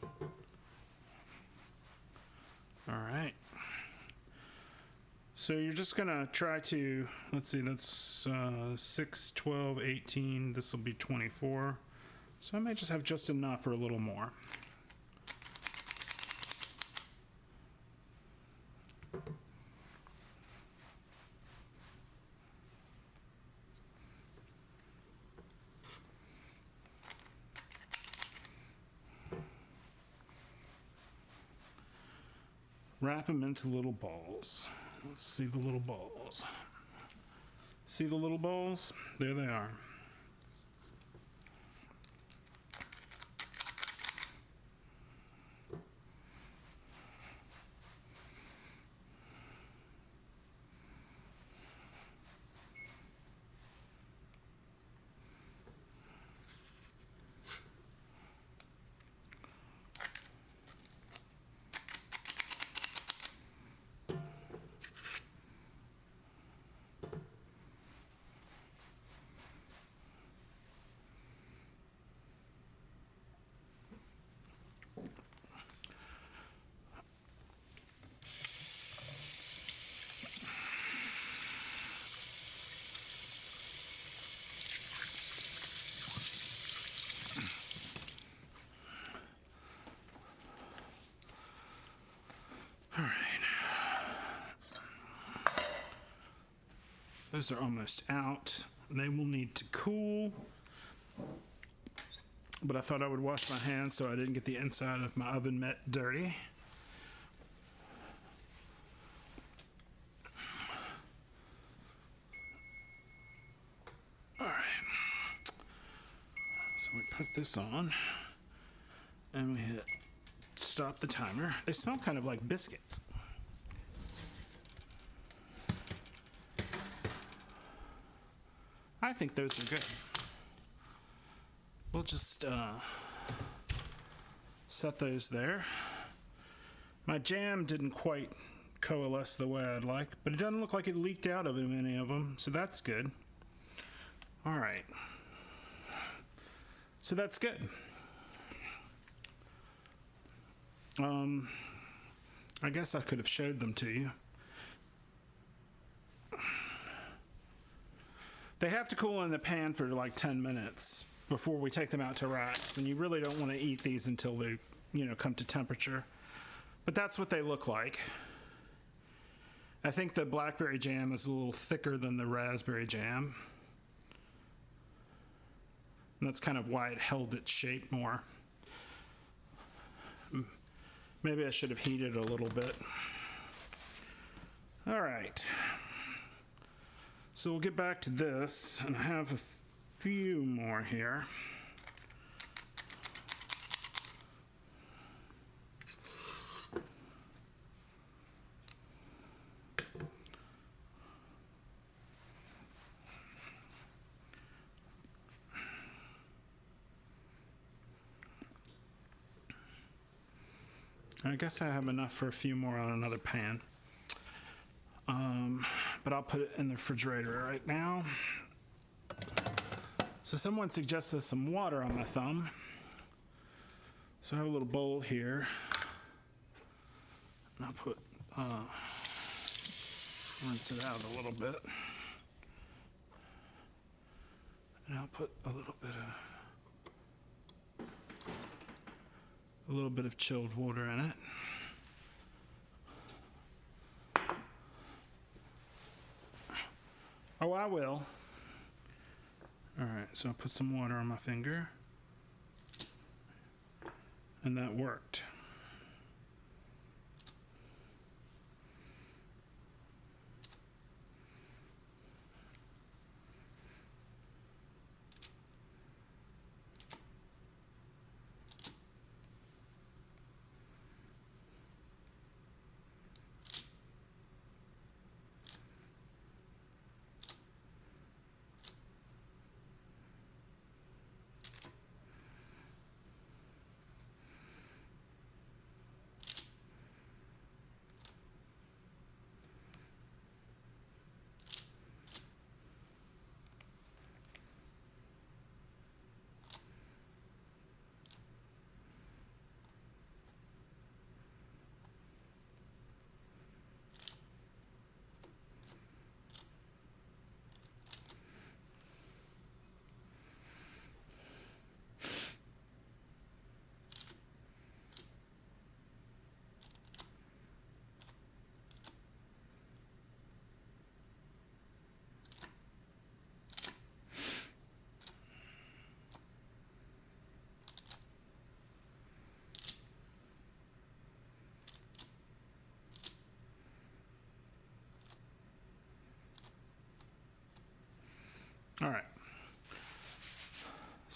All right. So you're just going to try to, let's see, that's 6, 12, 18. This will be 24. So I might just have just enough or a little more. Wrap them into little balls. Let's see the little balls. See the little balls? There they are. All right. Those are almost out. They will need to cool. But I thought I would wash my hands so I didn't get the inside of my oven mitt dirty. All right. So we put this on and we hit stop the timer. They smell kind of like biscuits. I think those are good. We'll just set those there. My jam didn't quite coalesce the way I'd like, but it doesn't look like it leaked out of any of them, so that's good. All right. So that's good. I guess I could have showed them to you. They have to cool in the pan for like 10 minutes before we take them out to racks, and you really don't want to eat these until they've, come to temperature. But that's what they look like. I think the blackberry jam is a little thicker than the raspberry jam. And that's kind of why it held its shape more. Maybe I should have heated a little bit. All right. So we'll get back to this, and I have a few more here. I guess I have enough for a few more on another pan. But I'll put it in the refrigerator right now. So someone suggested some water on my thumb. So I have a little bowl here. And I'll put, rinse it out a little bit. And I'll put a little bit of chilled water in it. Oh, I will. All right, so I'll put some water on my finger. And that worked.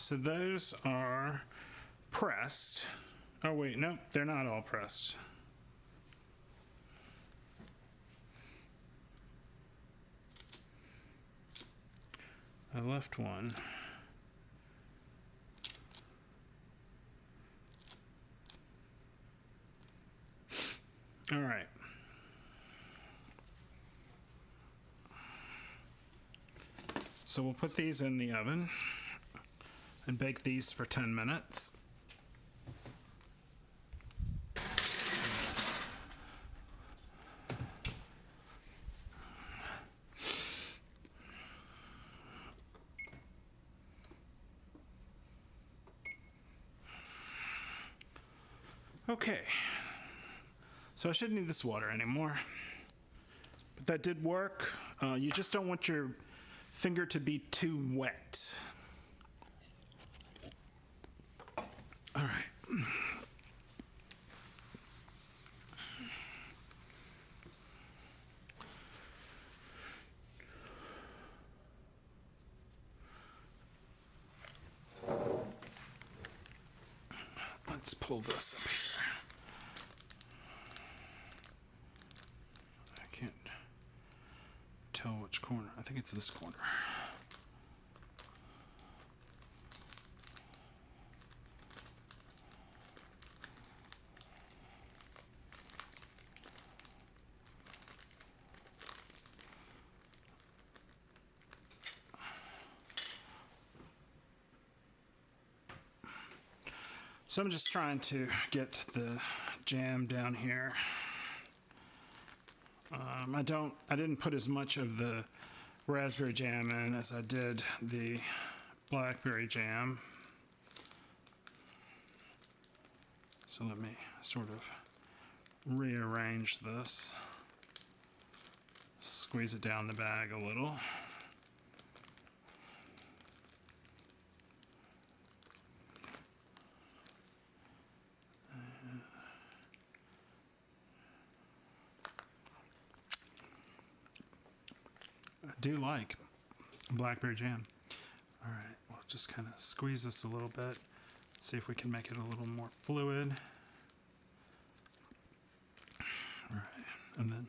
So those are pressed. Oh wait, no, they're not all pressed. I left one. All right. So we'll put these in the oven and bake these for 10 minutes. Okay, so I shouldn't need this water anymore, but that did work. You just don't want your finger to be too wet. All right. Let's pull this up here. I can't tell which corner. I think it's this corner. So I'm just trying to get the jam down here. I didn't put as much of the raspberry jam in as I did the blackberry jam. So let me sort of rearrange this. Squeeze it down the bag a little. I do like blackberry jam. All right, we'll just kind of squeeze this a little bit. See if we can make it a little more fluid. All right, and then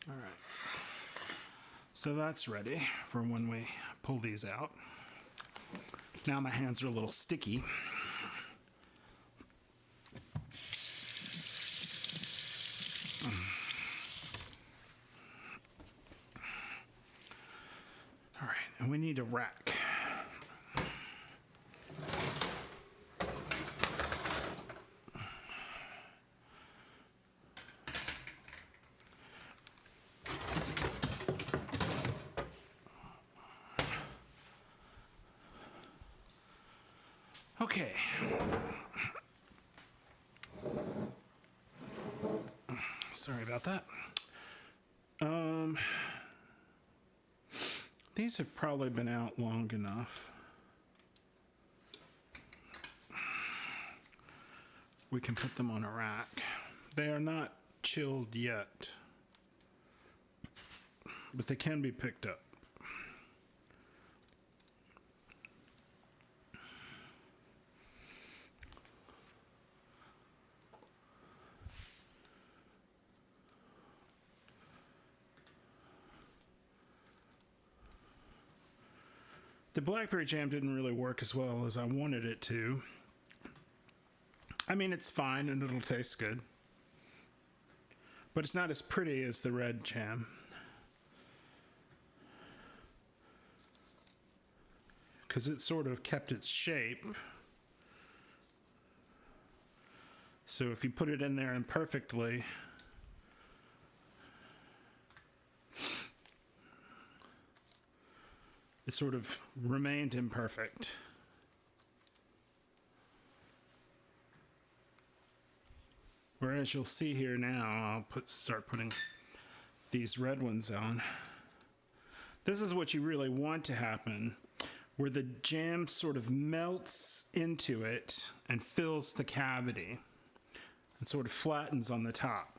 all right. So that's ready for when we pull these out. Now my hands are a little sticky. All right, and we need a rack. Okay. Sorry about that. These have probably been out long enough. We can put them on a rack. They are not chilled yet, but they can be picked up. The blackberry jam didn't really work as well as I wanted it to. I mean, it's fine and it'll taste good, but it's not as pretty as the red jam. Because it sort of kept its shape. So if you put it in there imperfectly, it sort of remained imperfect. Whereas you'll see here now, I'll start putting these red ones on. This is what you really want to happen where the jam sort of melts into it and fills the cavity and sort of flattens on the top.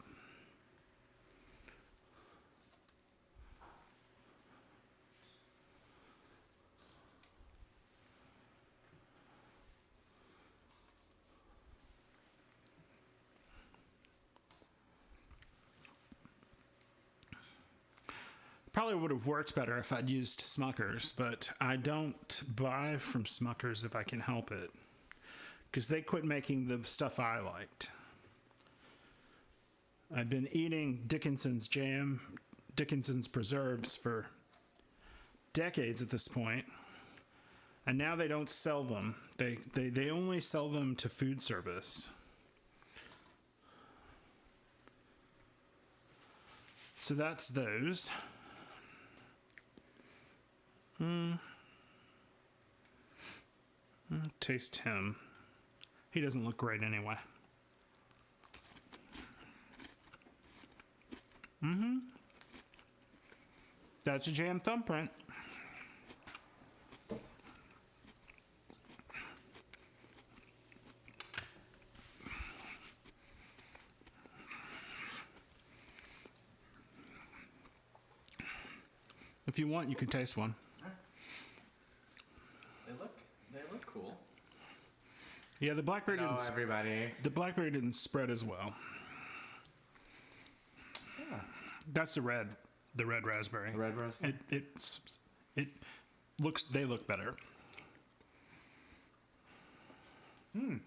Probably would have worked better if I'd used Smucker's, but I don't buy from Smucker's if I can help it, because they quit making the stuff I liked. I've been eating Dickinson's jam, Dickinson's preserves for decades at this point, and now they don't sell them. They only sell them to food service. So that's those. Taste him. He doesn't look great anyway. That's a jam thumbprint. If you want, you can taste one. They look cool. Yeah, the blackberry Hello, didn't. everybody. The blackberry didn't spread as well. Yeah. That's the red raspberry. The red raspberry. It looks. They look better. You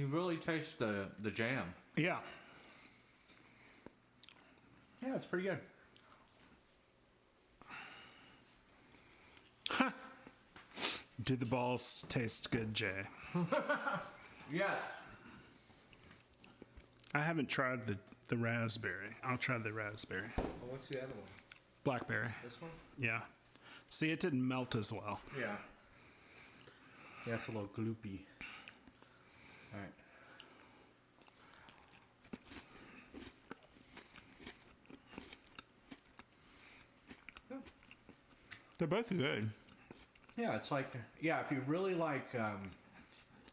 really taste the jam. Yeah. Yeah, it's pretty good. Do the balls taste good, Jay? Yes. I haven't tried the raspberry. I'll try the raspberry. Well, what's the other one? Blackberry. This one? Yeah. See, it didn't melt as well. Yeah. Yeah, it's a little gloopy. All right. They're both good. Yeah, it's like, yeah, if you really like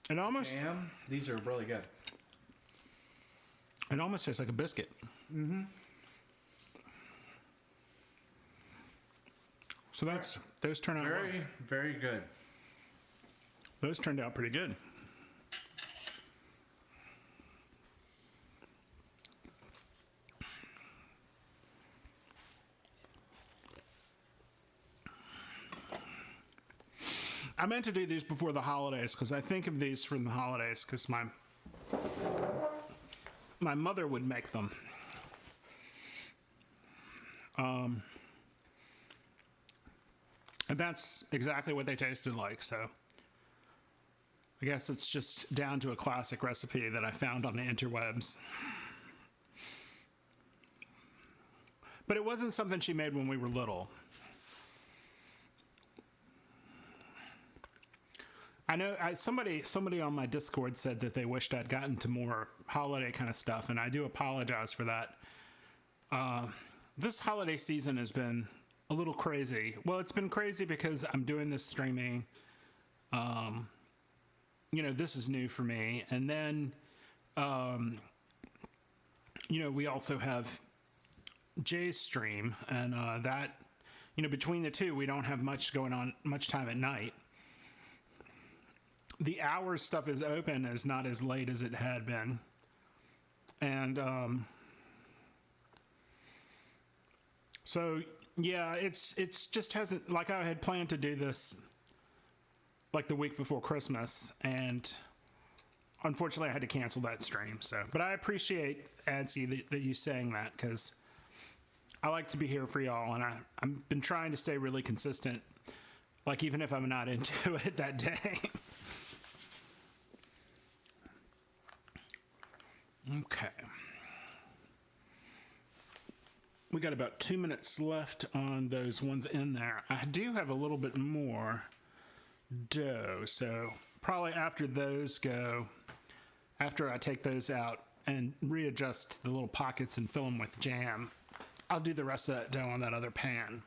It almost jam, these are really good. It almost tastes like a biscuit. So those turn out well. Very, very good. Those turned out pretty good. I meant to do these before the holidays because I think of these from the holidays because my mother would make them. And that's exactly what they tasted like, so I guess it's just down to a classic recipe that I found on the interwebs. But it wasn't something she made when we were little. I know somebody on my Discord said that they wished I'd gotten to more holiday kind of stuff, and I do apologize for that. This holiday season has been a little crazy. Well, it's been crazy because I'm doing this streaming. This is new for me. And then, we also have Jay's stream, and that, between the two, we don't have much going on, much time at night. The hours stuff is open is not as late as it had been. And so, yeah, it's just hasn't, like I had planned to do this like the week before Christmas, and unfortunately I had to cancel that stream. So, but I appreciate, Adsy, that you saying that, because I like to be here for y'all, and I've been trying to stay really consistent, like even if I'm not into it that day. Okay. We got about 2 minutes left on those ones in there. I do have a little bit more dough, so probably after I take those out and readjust the little pockets and fill them with jam, I'll do the rest of that dough on that other pan.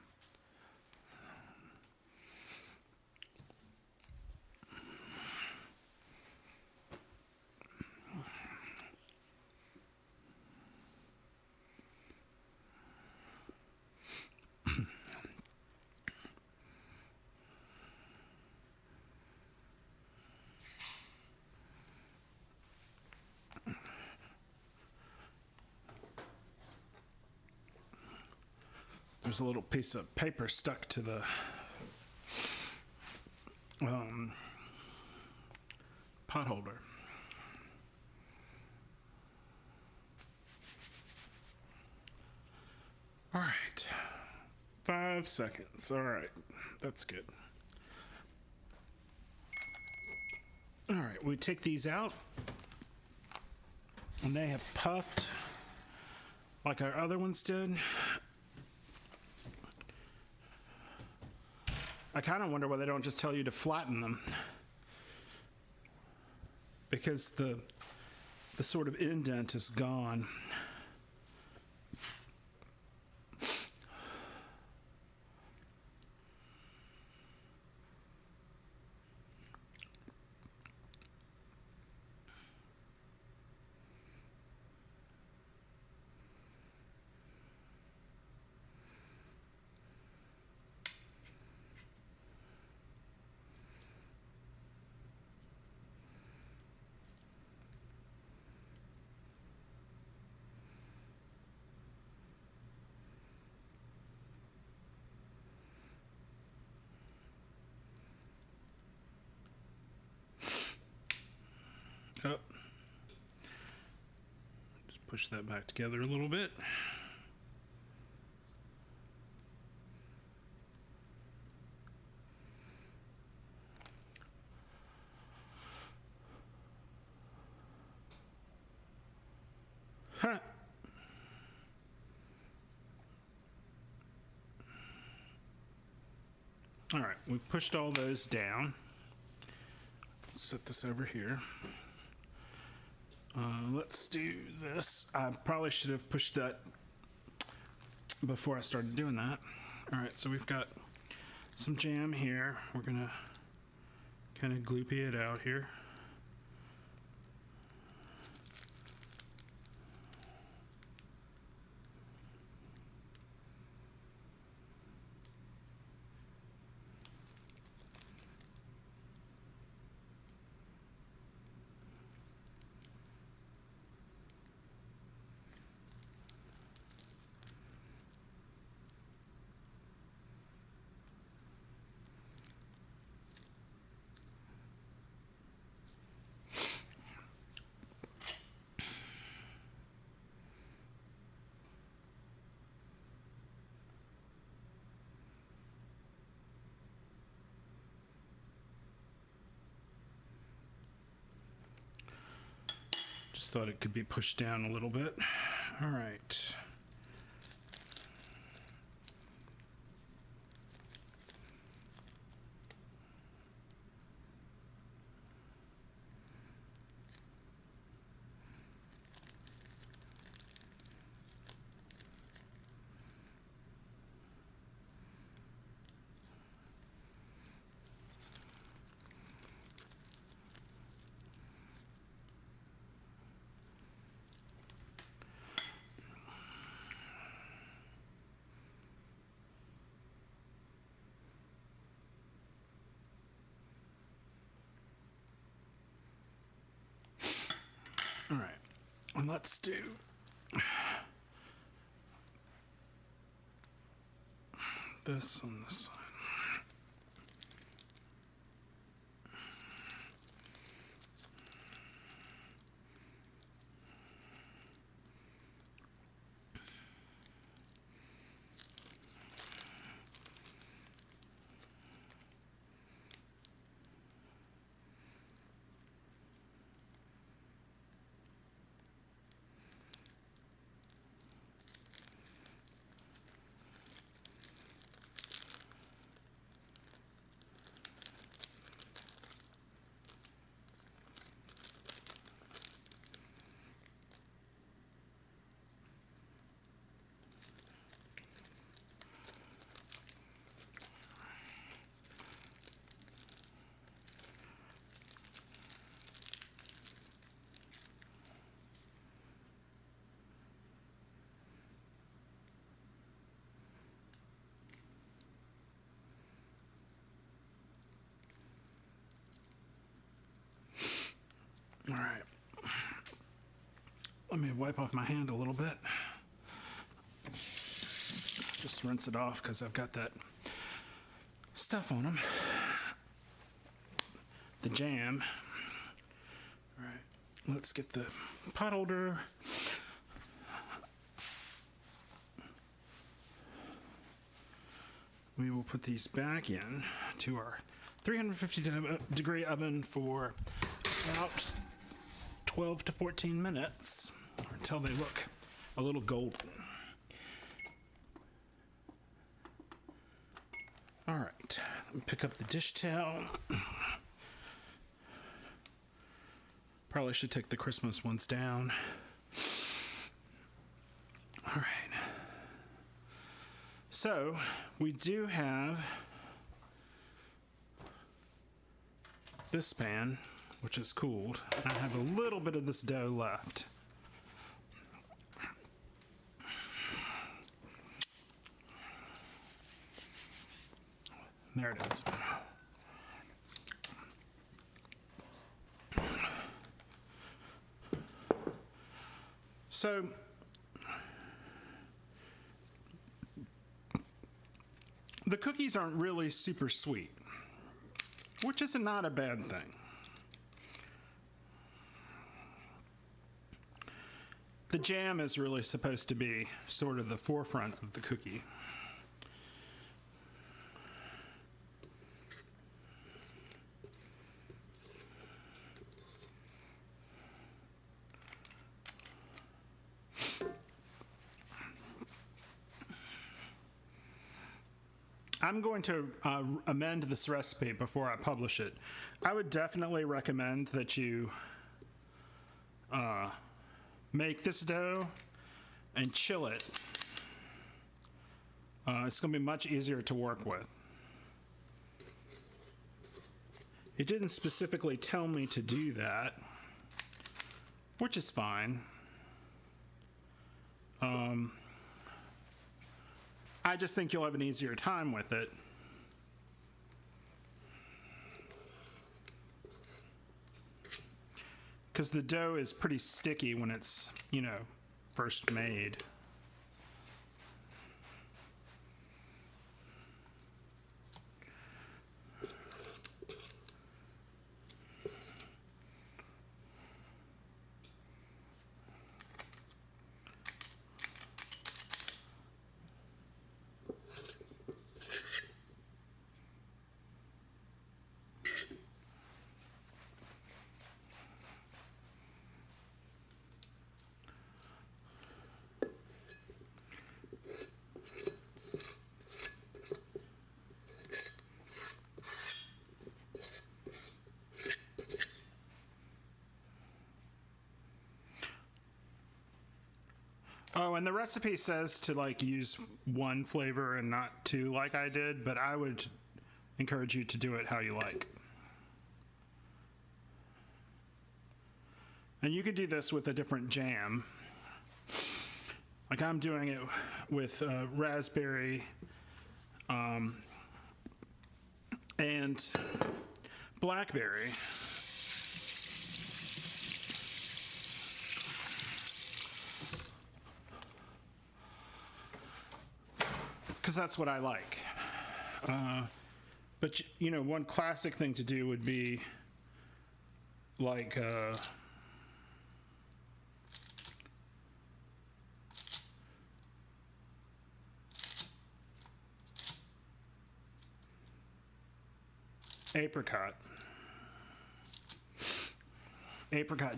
there's a little piece of paper stuck to the pot holder. All right, 5 seconds. All right, that's good. All right, we take these out, and they have puffed like our other ones did. I kind of wonder why they don't just tell you to flatten them, because the sort of indent is gone. Oh. Just push that back together a little bit. Huh. All right, we pushed all those down. Set this over here. Let's do this. I probably should have pushed that before I started doing that. All right, so we've got some jam here. We're gonna kind of gloopy it out here. Thought it could be pushed down a little bit. All right. All right, and let's do this on this side. All right. Let me wipe off my hand a little bit. Just just rinse it off because I've got that stuff on them. The jam. All right, let's get the pot holder. We will put these back in to our 350-degree oven for about 12 to 14 minutes until they look a little golden. All right, let me pick up the dish towel. Probably should take the Christmas ones down. All right. So we do have this pan, which is cooled. I have a little bit of this dough left. There it is. So the cookies aren't really super sweet, which is not a bad thing. The jam is really supposed to be sort of the forefront of the cookie. I'm going to amend this recipe before I publish it. I would definitely recommend that you make this dough and chill it. It's going to be much easier to work with. It didn't specifically tell me to do that, which is fine. I just think you'll have an easier time with it. Because the dough is pretty sticky when it's, first made. Oh, and the recipe says to use one flavor and not two like I did, but I would encourage you to do it how you like. And you could do this with a different jam. Like I'm doing it with raspberry and blackberry. Because that's what I like. But, one classic thing to do would be like apricot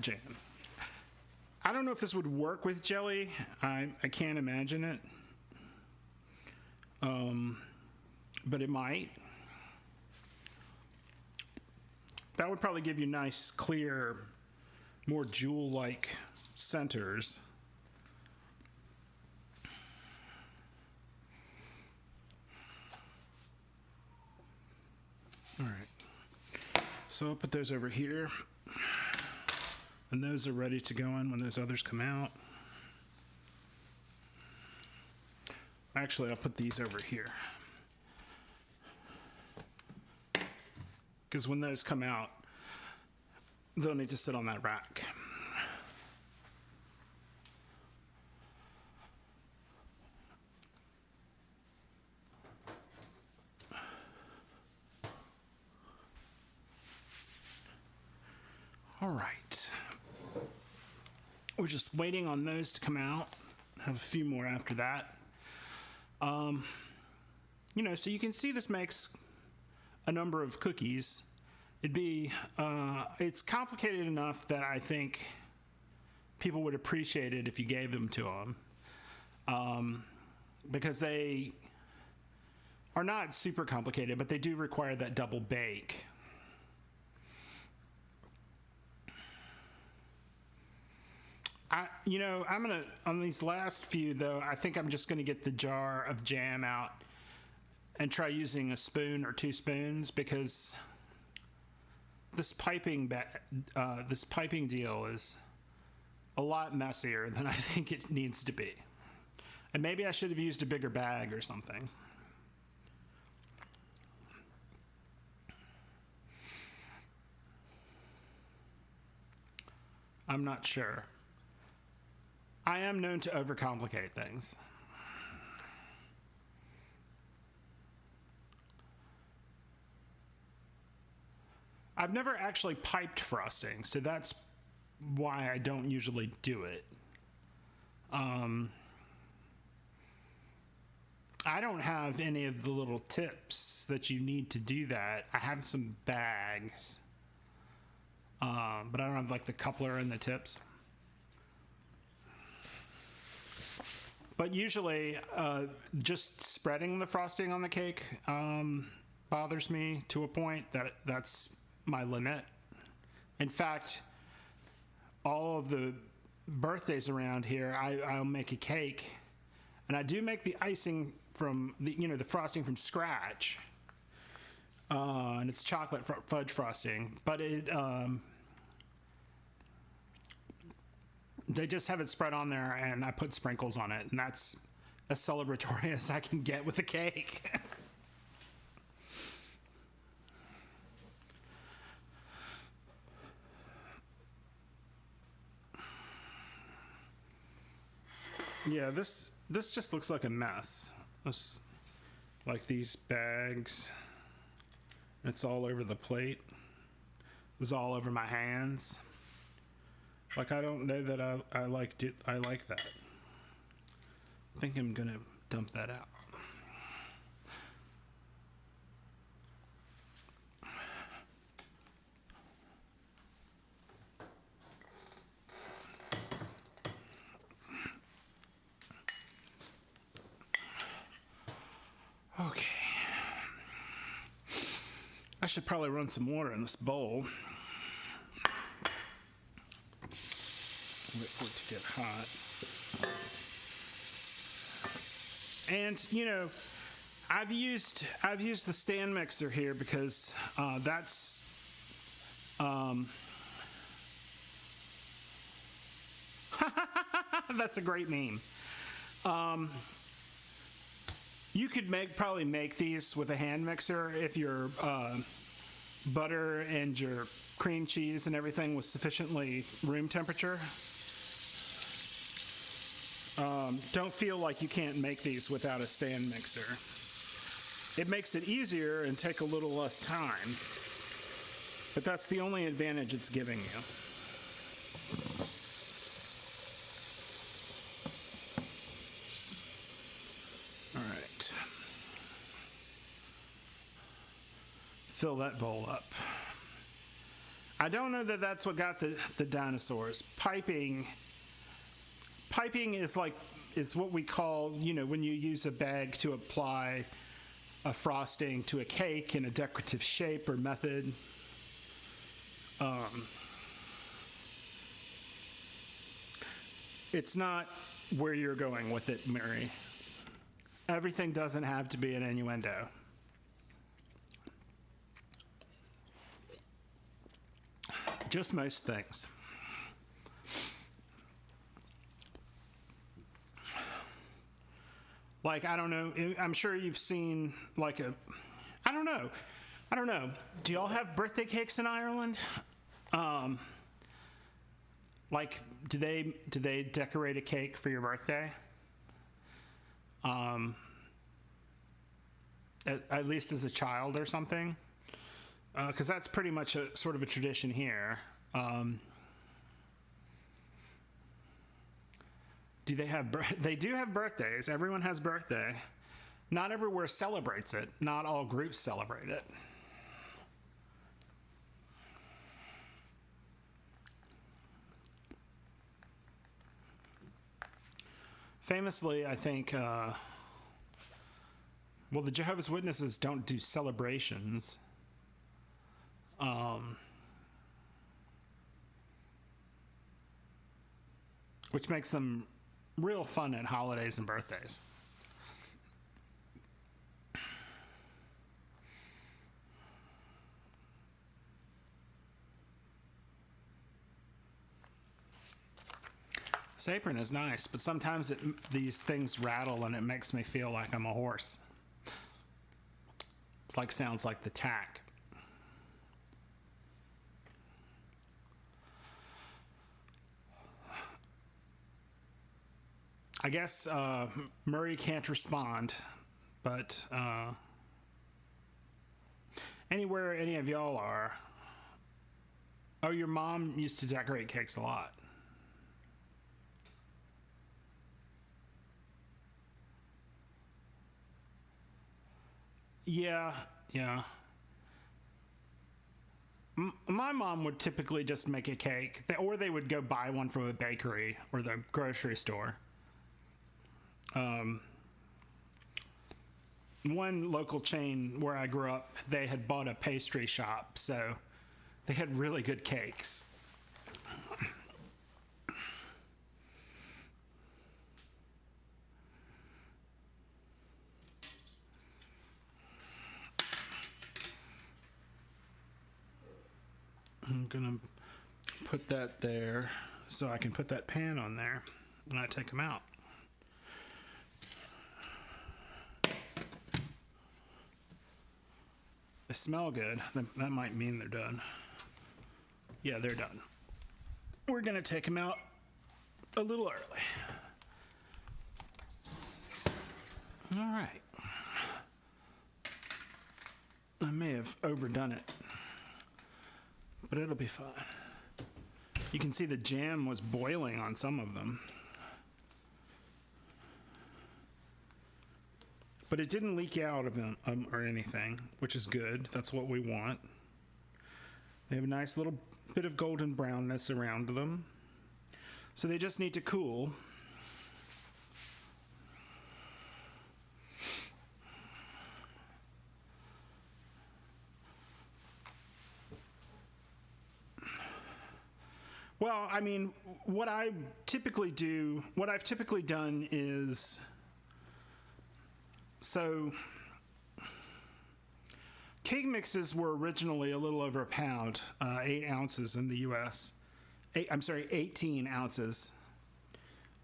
jam. I don't know if this would work with jelly. I can't imagine it. But it might. That would probably give you nice, clear, more jewel-like centers. All right. So I'll put those over here. And those are ready to go in when those others come out. Actually, I'll put these over here. Because when those come out, they'll need to sit on that rack. All right. We're just waiting on those to come out. Have a few more after that. So you can see this makes a number of cookies. It's complicated enough that I think people would appreciate it if you gave them to them. Because they are not super complicated, but they do require that double bake. On these last few though, I think I'm just gonna get the jar of jam out and try using a spoon or 2 spoons, because this piping deal is a lot messier than I think it needs to be. And maybe I should have used a bigger bag or something. I'm not sure. I am known to overcomplicate things. I've never actually piped frosting, so that's why I don't usually do it. I don't have any of the little tips that you need to do that. I have some bags, but I don't have like the coupler and the tips. But usually, just spreading the frosting on the cake bothers me to a point that's my limit. In fact, all of the birthdays around here, I'll make a cake, and I do make the icing from the frosting from scratch, and it's chocolate fudge frosting, but they just have it spread on there, and I put sprinkles on it, and that's as celebratory as I can get with a cake. Yeah, this just looks like a mess. It's like these bags. It's all over the plate. It's all over my hands. Like, I don't know that I like that. I think I'm gonna dump that out. Okay. I should probably run some water in this bowl. Wait for it to get hot. And I've used the stand mixer here because that's that's a great meme. You could probably make these with a hand mixer if your butter and your cream cheese and everything was sufficiently room temperature. Don't feel like you can't make these without a stand mixer. It makes it easier and take a little less time, but that's the only advantage it's giving you. All right. Fill that bowl up. I don't know that that's what got the dinosaurs. Piping is what we call, when you use a bag to apply a frosting to a cake in a decorative shape or method. It's not where you're going with it, Mary. Everything doesn't have to be an innuendo. Just most things. Like, I don't know, I'm sure you've seen I don't know. Do y'all have birthday cakes in Ireland? Do they decorate a cake for your birthday? At least as a child or something? Because that's pretty much sort of a tradition here. Do they have? They do have birthdays. Everyone has birthday. Not everywhere celebrates it. Not all groups celebrate it. Famously, I think, well, the Jehovah's Witnesses don't do celebrations. Which makes them real fun at holidays and birthdays. This apron is nice, but sometimes these things rattle and it makes me feel like I'm a horse. It's like, sounds like the tack. I guess Murray can't respond, but anywhere any of y'all are. Oh, your mom used to decorate cakes a lot. Yeah. My mom would typically just make a cake, or they would go buy one from a bakery or the grocery store. One local chain where I grew up, they had bought a pastry shop, so they had really good cakes. I'm gonna put that there so I can put that pan on there when I take them out. They smell good. That might mean they're done. Yeah, they're done. We're gonna take them out a little early. All right. I may have overdone it, but it'll be fine. You can see the jam was boiling on some of them. But it didn't leak out of them or anything, which is good. That's what we want. They have a nice little bit of golden brownness around them. So they just need to cool. Well, I mean, what I've typically done is, so cake mixes were originally a little over a pound, 8 ounces in the U.S. 18 ounces.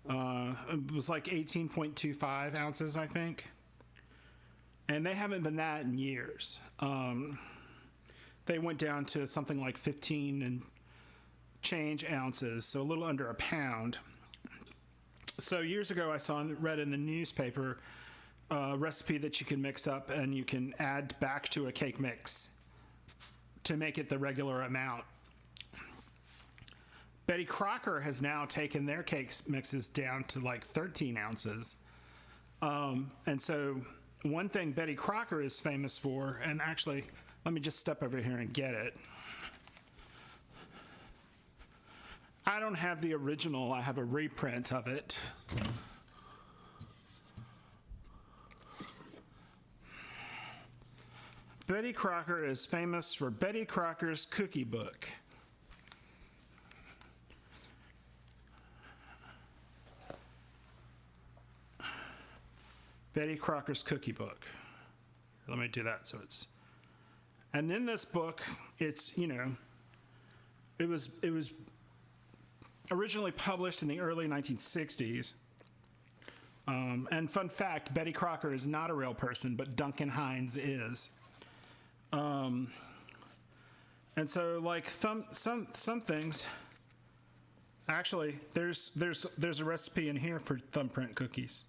It was like 18.25 ounces, I think. And they haven't been that in years. They went down to something like 15 and change ounces, so a little under a pound. So years ago, I read in the newspaper a recipe that you can mix up and you can add back to a cake mix to make it the regular amount. Betty Crocker has now taken their cake mixes down to like 13 ounces. And so one thing Betty Crocker is famous for, and actually, let me just step over here and get it. I don't have the original, I have a reprint of it. Betty Crocker is famous for Betty Crocker's Cookie Book. Betty Crocker's Cookie Book. Let me do that so it's... And then this book, it's, you know, it was originally published in the early 1960s. And fun fact, Betty Crocker is not a real person, but Duncan Hines is. And so, like some things, actually, there's a recipe in here for thumbprint cookies.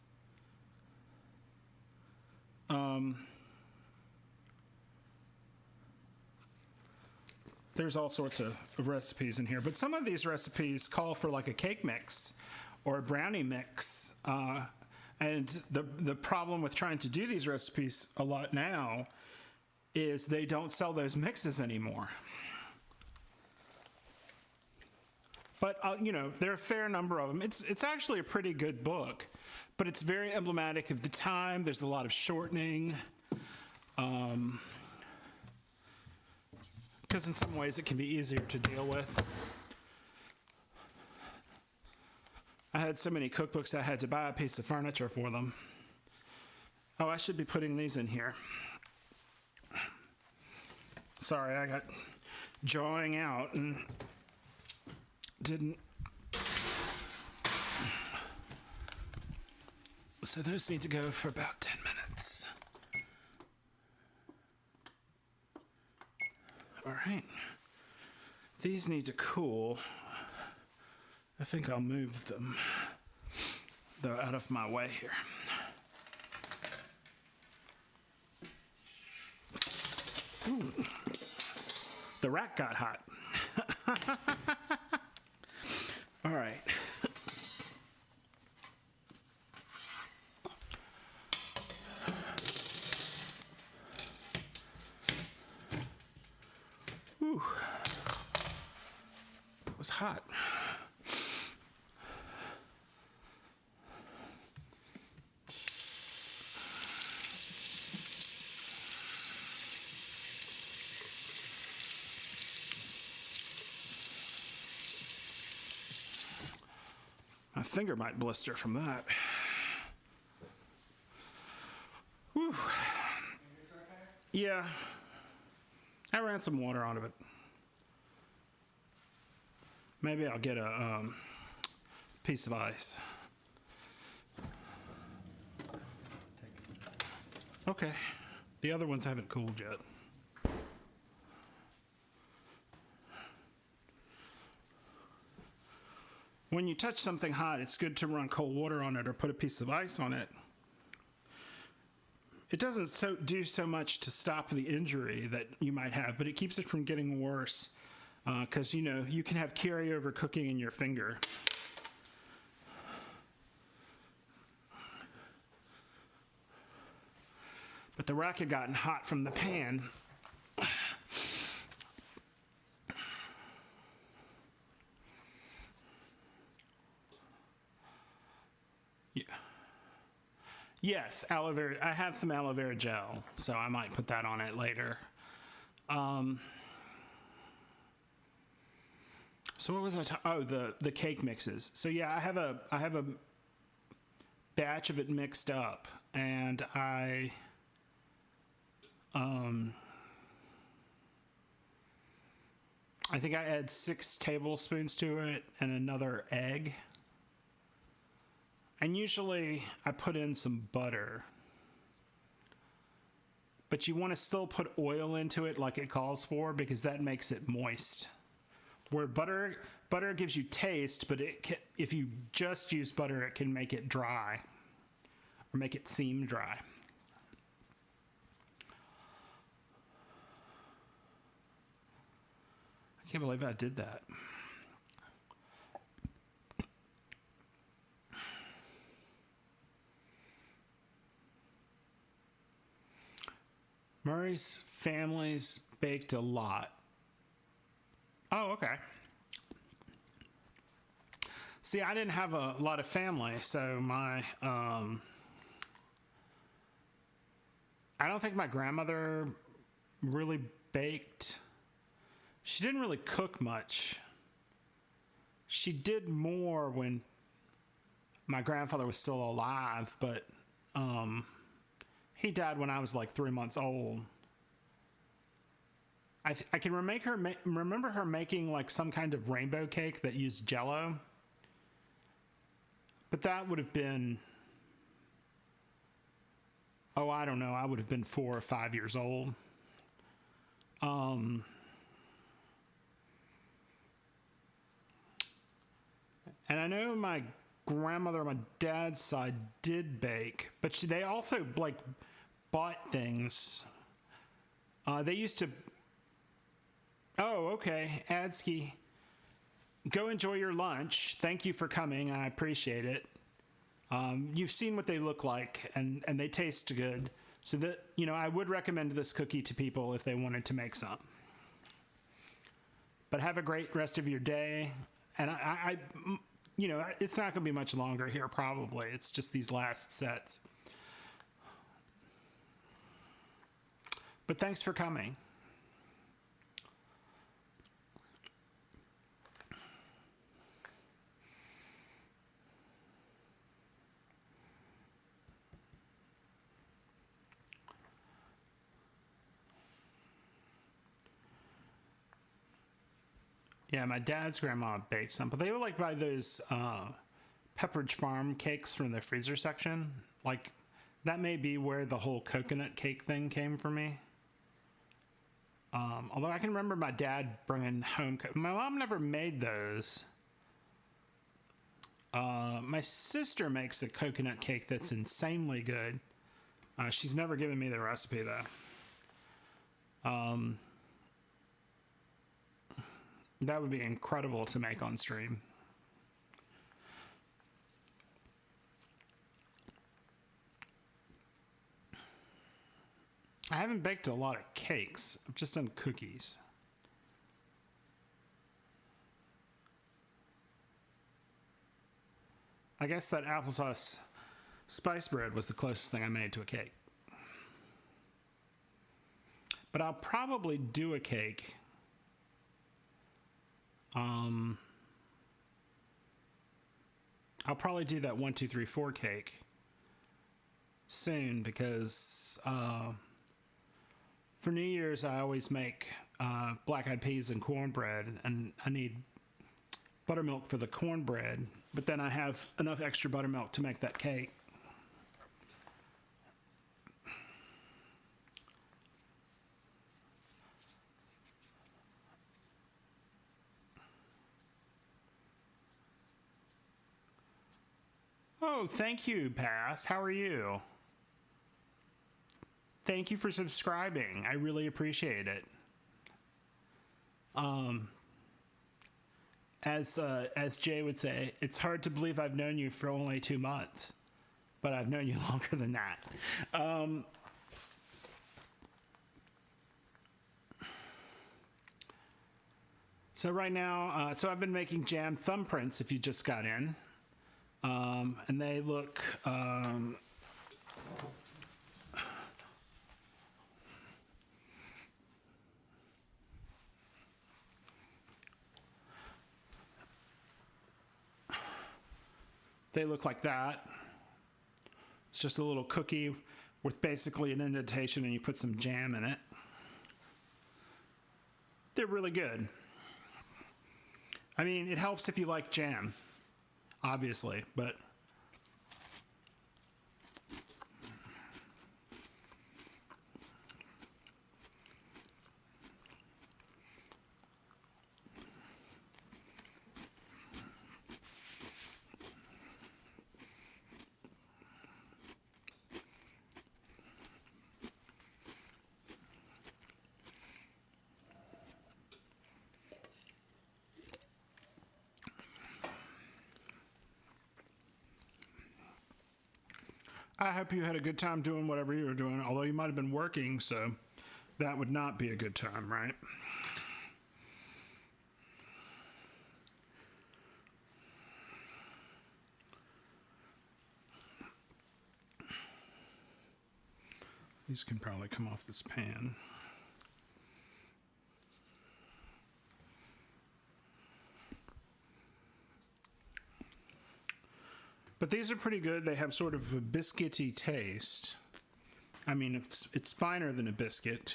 there's all sorts of recipes in here, but some of these recipes call for like a cake mix or a brownie mix. And the problem with trying to do these recipes a lot now is they don't sell those mixes anymore. But, there are a fair number of them. It's actually a pretty good book, but it's very emblematic of the time. There's a lot of shortening. Because in some ways it can be easier to deal with. I had so many cookbooks I had to buy a piece of furniture for them. Oh, I should be putting these in here. Sorry, I got jawing out and didn't. So those need to go for about 10 minutes. All right. These need to cool. I think I'll move them, though, out of my way here. Ooh. The rack got hot. All right. Ooh. It was hot. My finger might blister from that. Whew. Yeah. I ran some water out of it. Maybe I'll get a piece of ice. Okay. The other ones haven't cooled yet. When you touch something hot, it's good to run cold water on it or put a piece of ice on it. It doesn't do so much to stop the injury that you might have, but it keeps it from getting worse because, you can have carryover cooking in your finger. But the rack had gotten hot from the pan. Yeah. Yes, aloe vera. I have some aloe vera gel, so I might put that on it later. So what was I talking? Oh, the cake mixes. So yeah, I have a batch of it mixed up, and I think I add 6 tablespoons to it and another egg. And usually I put in some butter. But you want to still put oil into it like it calls for because that makes it moist. Where butter gives you taste, but if you just use butter, it can make it dry or make it seem dry. I can't believe I did that. Murray's family's baked a lot. Oh, okay. See, I didn't have a lot of family, so I don't think my grandmother really baked. She didn't really cook much. She did more when my grandfather was still alive, but he died when I was like 3 months old. I can remember her making like some kind of rainbow cake that used Jell-O. But that would have been, I don't know. I would have been 4 or 5 years old. And I know my grandmother on my dad's side did bake, but they also like bought things. They used to, Oh, okay. Adsky, go enjoy your lunch. Thank you for coming. I appreciate it. You've seen what they look like, and they taste good. So that, I would recommend this cookie to people if they wanted to make some. But have a great rest of your day. And it's not going to be much longer here, probably. It's just these last sets. But thanks for coming. Yeah, my dad's grandma baked some, but they were like by those Pepperidge Farm cakes from the freezer section. Like, that may be where the whole coconut cake thing came for me. Although I can remember my dad bringing home... My mom never made those. My sister makes a coconut cake that's insanely good. She's never given me the recipe, though. That would be incredible to make on stream. I haven't baked a lot of cakes. I've just done cookies. I guess that applesauce spice bread was the closest thing I made to a cake. But I'll probably do a cake. I'll probably do that 1, 2, 3, 4 cake soon because for New Year's I always make black-eyed peas and cornbread, and I need buttermilk for the cornbread, but then I have enough extra buttermilk to make that cake. Oh, thank you, Pass. How are you? Thank you for subscribing. I really appreciate it. As Jay would say, it's hard to believe I've known you for only 2 months, but I've known you longer than that. So right now, so I've been making jam thumbprints if you just got in. And they look, like that. It's just a little cookie with basically an indentation, and you put some jam in it. They're really good. I mean, it helps if you like jam, obviously, but I hope you had a good time doing whatever you were doing, although you might have been working, so that would not be a good time, right? These can probably come off this pan. But these are pretty good. They have sort of a biscuity taste. I mean, it's finer than a biscuit.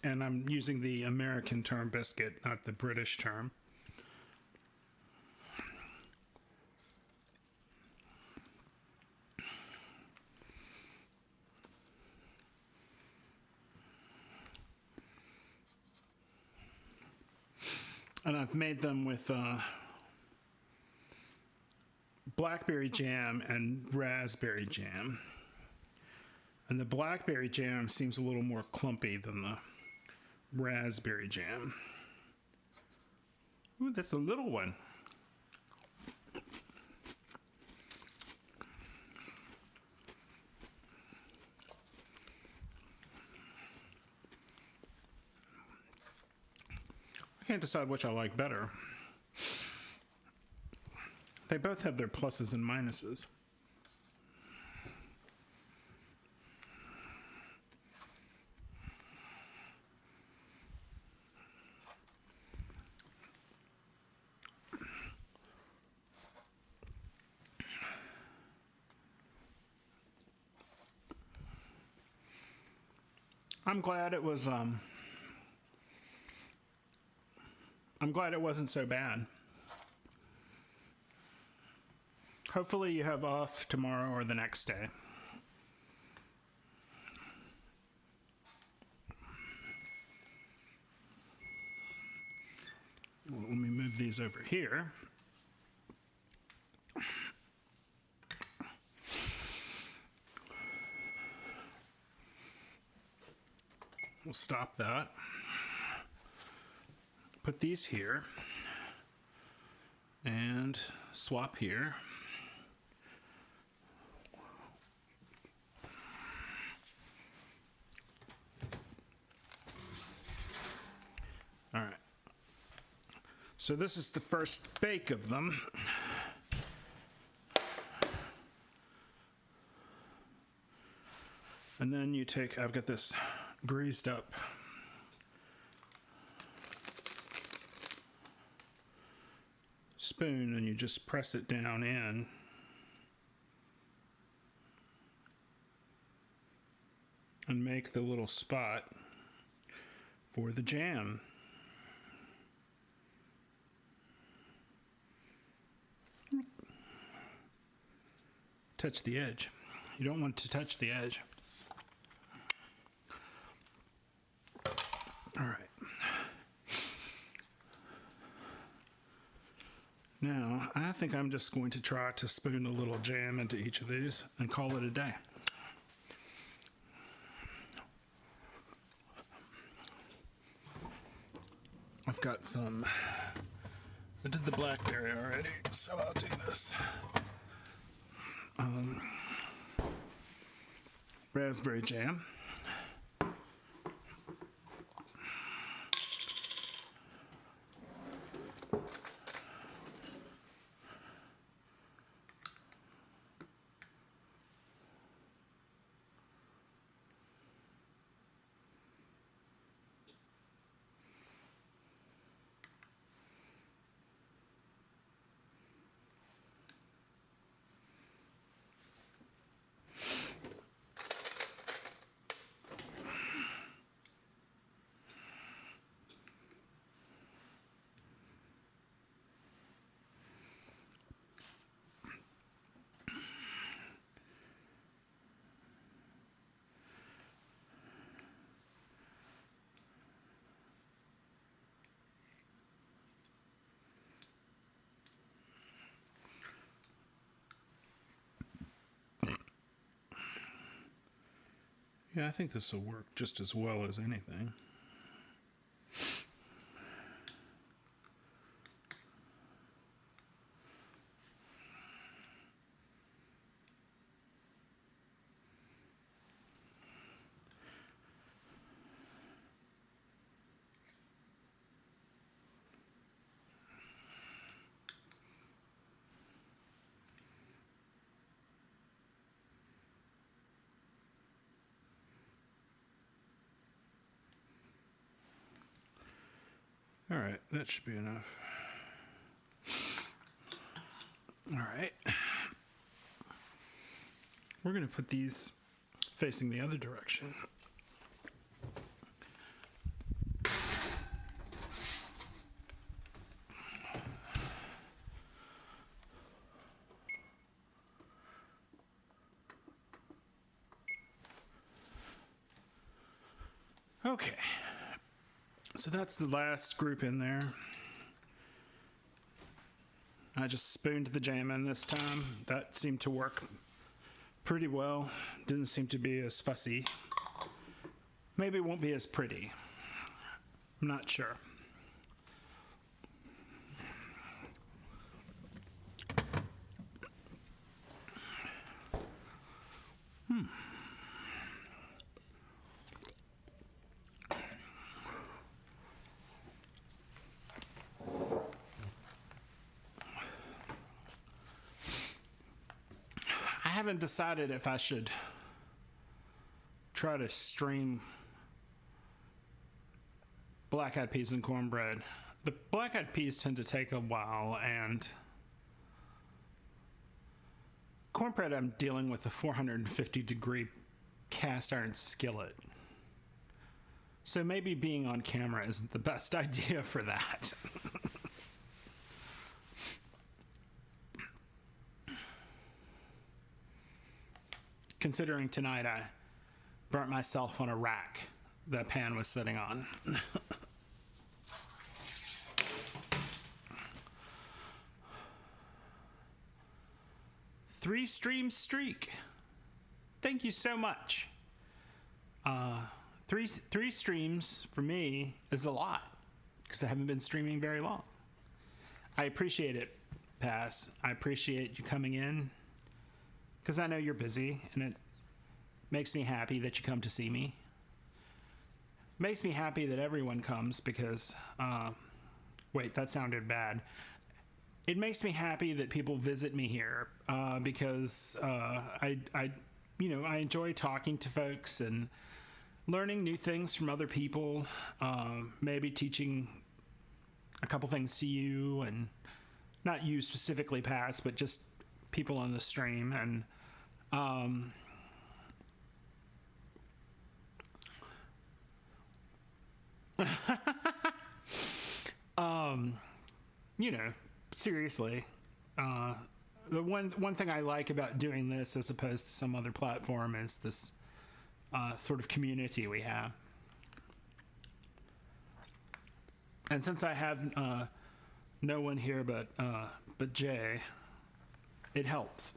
And I'm using the American term biscuit, not the British term. And I've made them with blackberry jam and raspberry jam. And the blackberry jam seems a little more clumpy than the raspberry jam. Ooh, that's a little one. I can't decide which I like better. They both have their pluses and minuses. I'm glad it was, I'm glad it wasn't so bad. Hopefully you have off tomorrow or the next day. Well, let me move these over here. We'll stop that. Put these here and swap here. All right. So this is the first bake of them. And then you take, I've got this greased up spoon and you just press it down in. And make the little spot for the jam. Touch the edge. You don't want to touch the edge. All right. Now, I think I'm just going to try to spoon a little jam into each of these and call it a day. I've got some, I did the blackberry already, so I'll do this. Raspberry jam. Yeah, I think this will work just as well as anything. All right, that should be enough. All right. We're going to put these facing the other direction. Okay. So that's the last group in there. I just spooned the jam in this time. That seemed to work pretty well. Didn't seem to be as fussy. Maybe it won't be as pretty. I'm not sure. I haven't decided if I should try to stream black-eyed peas and cornbread. The black-eyed peas tend to take a while, and cornbread I'm dealing with a 450-degree cast iron skillet. So maybe being on camera isn't the best idea for that. Considering tonight I burnt myself on a rack that pan was sitting on. Three-stream streak. Thank you so much. Three streams for me is a lot because I haven't been streaming very long. I appreciate it, Pass. I appreciate you coming in because I know you're busy, and it makes me happy that you come to see me. Makes me happy that everyone comes because, wait, that sounded bad. It makes me happy that people visit me here because I enjoy talking to folks and learning new things from other people, maybe teaching a couple things to you, and not you specifically, Pass, but just people on the stream. And seriously, the one thing I like about doing this as opposed to some other platform is this sort of community we have. And since I have no one here but Jay, it helps.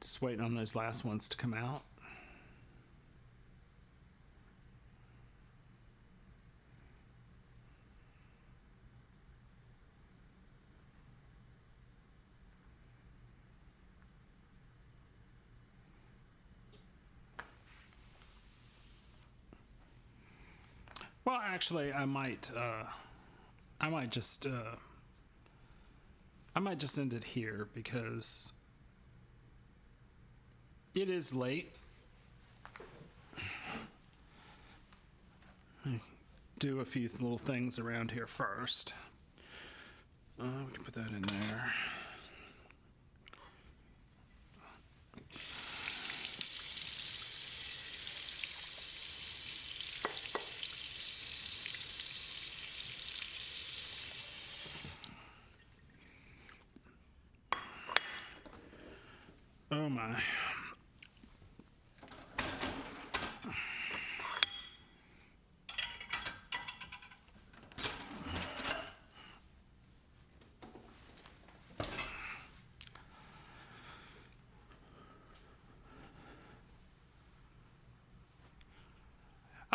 Just waiting on those last ones to come out. Well, actually, I might just end it here because it is late. Do a few little things around here first. We can put that in there. Oh my.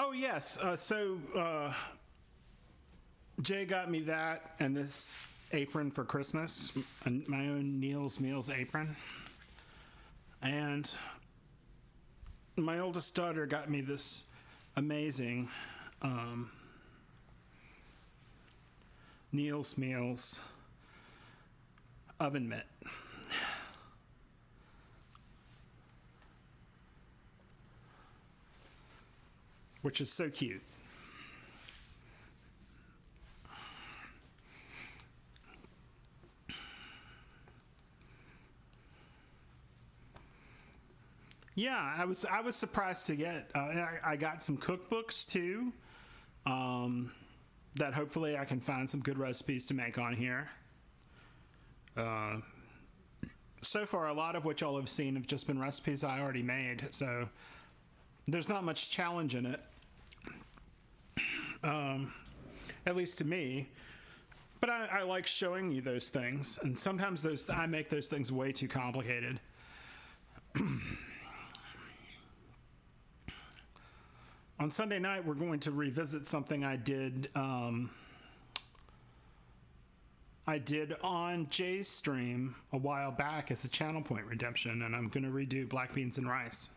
Oh yes, Jay got me that and this apron for Christmas, my own Neil's Meals apron. And my oldest daughter got me this amazing Neil's Meals oven mitt. Which is so cute. Yeah, I was surprised to get. I got some cookbooks too. That hopefully I can find some good recipes to make on here. So far, a lot of which y'all have seen have just been recipes I already made. So there's not much challenge in it, at least to me. But I like showing you those things, and sometimes I make those things way too complicated. On Sunday night, we're going to revisit something I did on Jay's stream a while back as a channel point redemption, and I'm going to redo black beans and rice.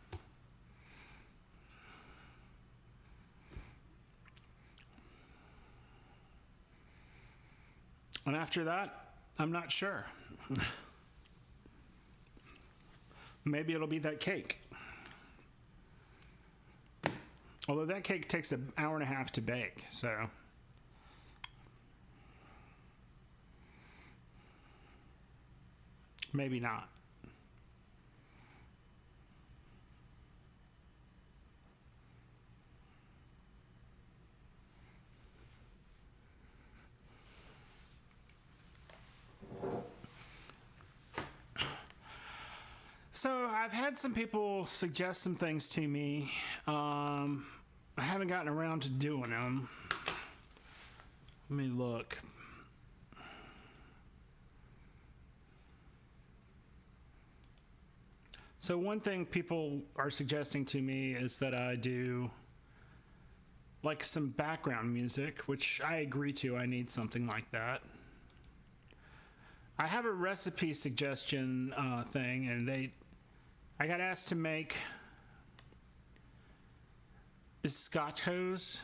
And after that, I'm not sure. Maybe it'll be that cake. Although that cake takes an hour and a half to bake, so. Maybe not. So I've had some people suggest some things to me. I haven't gotten around to doing them. Let me look. So one thing people are suggesting to me is that I do like some background music, which I agree to. I need something like that. I have a recipe suggestion thing, and I got asked to make biscottos,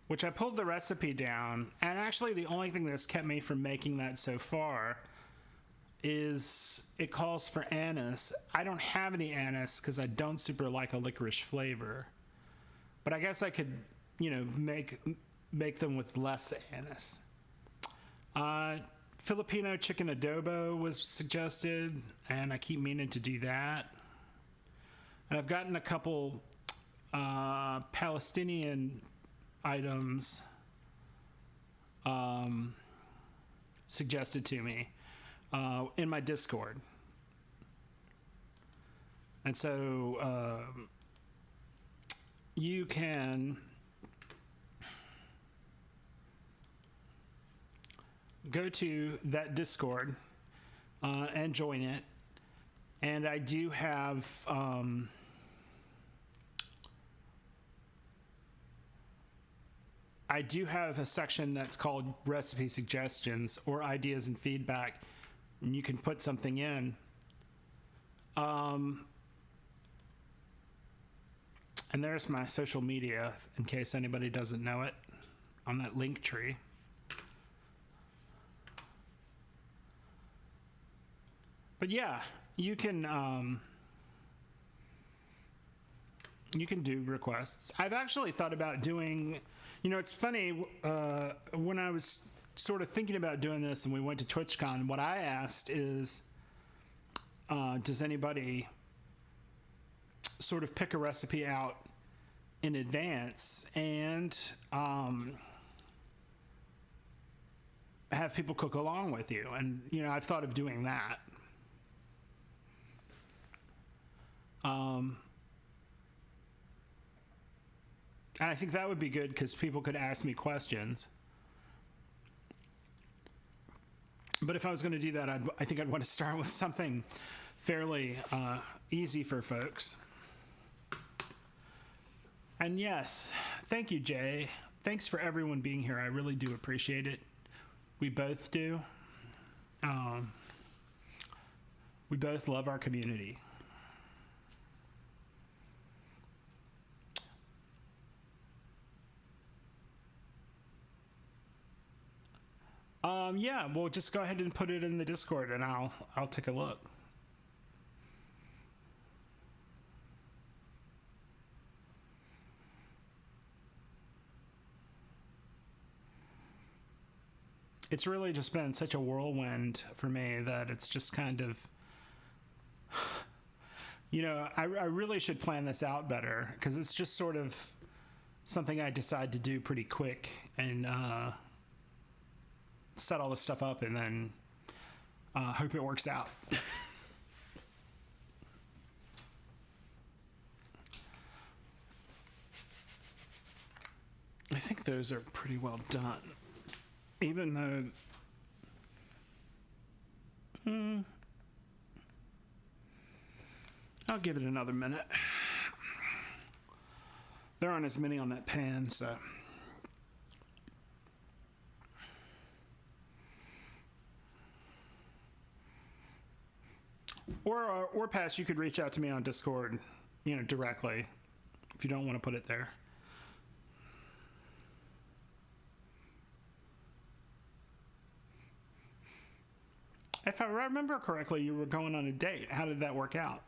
which I pulled the recipe down, and actually the only thing that's kept me from making that so far is it calls for anise. I don't have any anise because I don't super like a licorice flavor, but I guess I could, make them with less anise. Filipino chicken adobo was suggested, and I keep meaning to do that. And I've gotten a couple Palestinian items suggested to me in my Discord. And so you can go to that Discord and join it. And I do have a section that's called recipe suggestions or ideas and feedback, and you can put something in. And there's my social media in case anybody doesn't know it on that link tree. But yeah, you can do requests. I've actually thought about doing, it's funny, when I was sort of thinking about doing this and we went to TwitchCon, what I asked is, does anybody sort of pick a recipe out in advance and have people cook along with you? And, I've thought of doing that. And I think that would be good because people could ask me questions. But if I was going to do that, I think I'd want to start with something fairly easy for folks. And yes, thank you, Jay. Thanks for everyone being here. I really do appreciate it. We both do. We both love our community. Yeah, well, just go ahead and put it in the Discord, and I'll take a look. It's really just been such a whirlwind for me that it's just kind of, I really should plan this out better because it's just sort of something I decide to do pretty quick and set all this stuff up and then hope it works out. think those are pretty well done. Even though... I'll give it another minute. There aren't as many on that pan, so... Or Pass, you could reach out to me on Discord, directly, if you don't want to put it there. If I remember correctly, you were going on a date. How did that work out?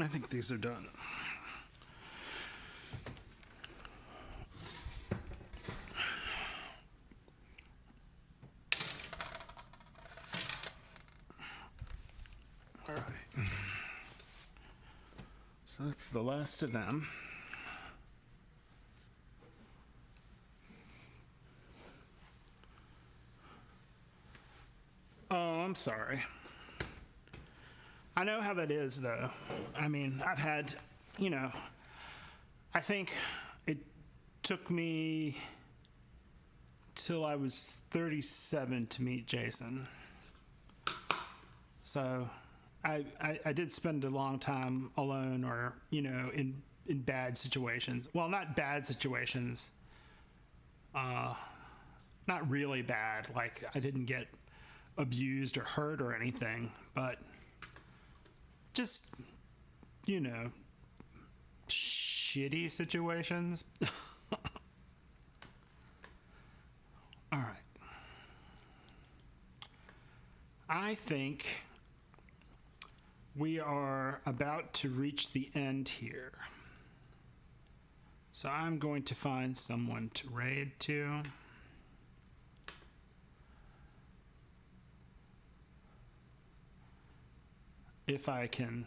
I think these are done. All right. So that's the last of them. Oh, I'm sorry. I know how that is, though. I mean, I've had, I think it took me till I was 37 to meet Jason. So I did spend a long time alone or, in bad situations. Well, not bad situations. Not really bad. Like, I didn't get abused or hurt or anything, but just, shitty situations. All right. I think we are about to reach the end here. So I'm going to find someone to raid to. If I can.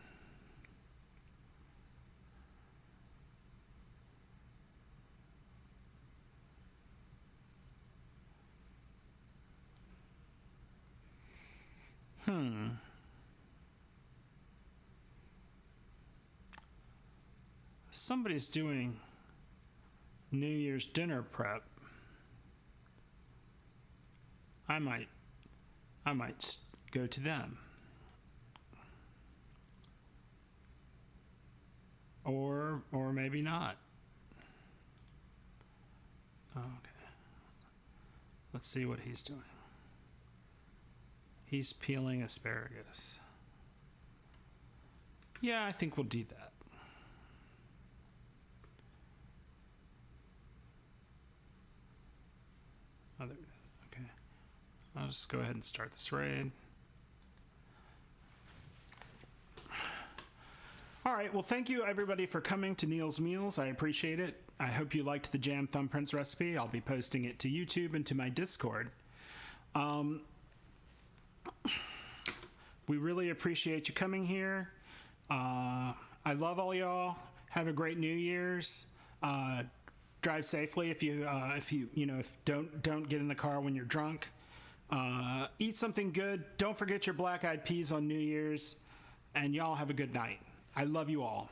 Somebody's doing New Year's dinner prep. I might go to them. Or maybe not. Okay. Let's see what he's doing. He's peeling asparagus. Yeah, I think we'll do that. Oh, there it is. Okay. I'll just go ahead and start this raid. All right, well, thank you, everybody, for coming to Neil's Meals. I appreciate it. I hope you liked the jam thumbprints recipe. I'll be posting it to YouTube and to my Discord. We really appreciate you coming here. I love all y'all. Have a great New Year's. Drive safely if don't get in the car when you're drunk. Eat something good. Don't forget your black-eyed peas on New Year's. And y'all have a good night. I love you all.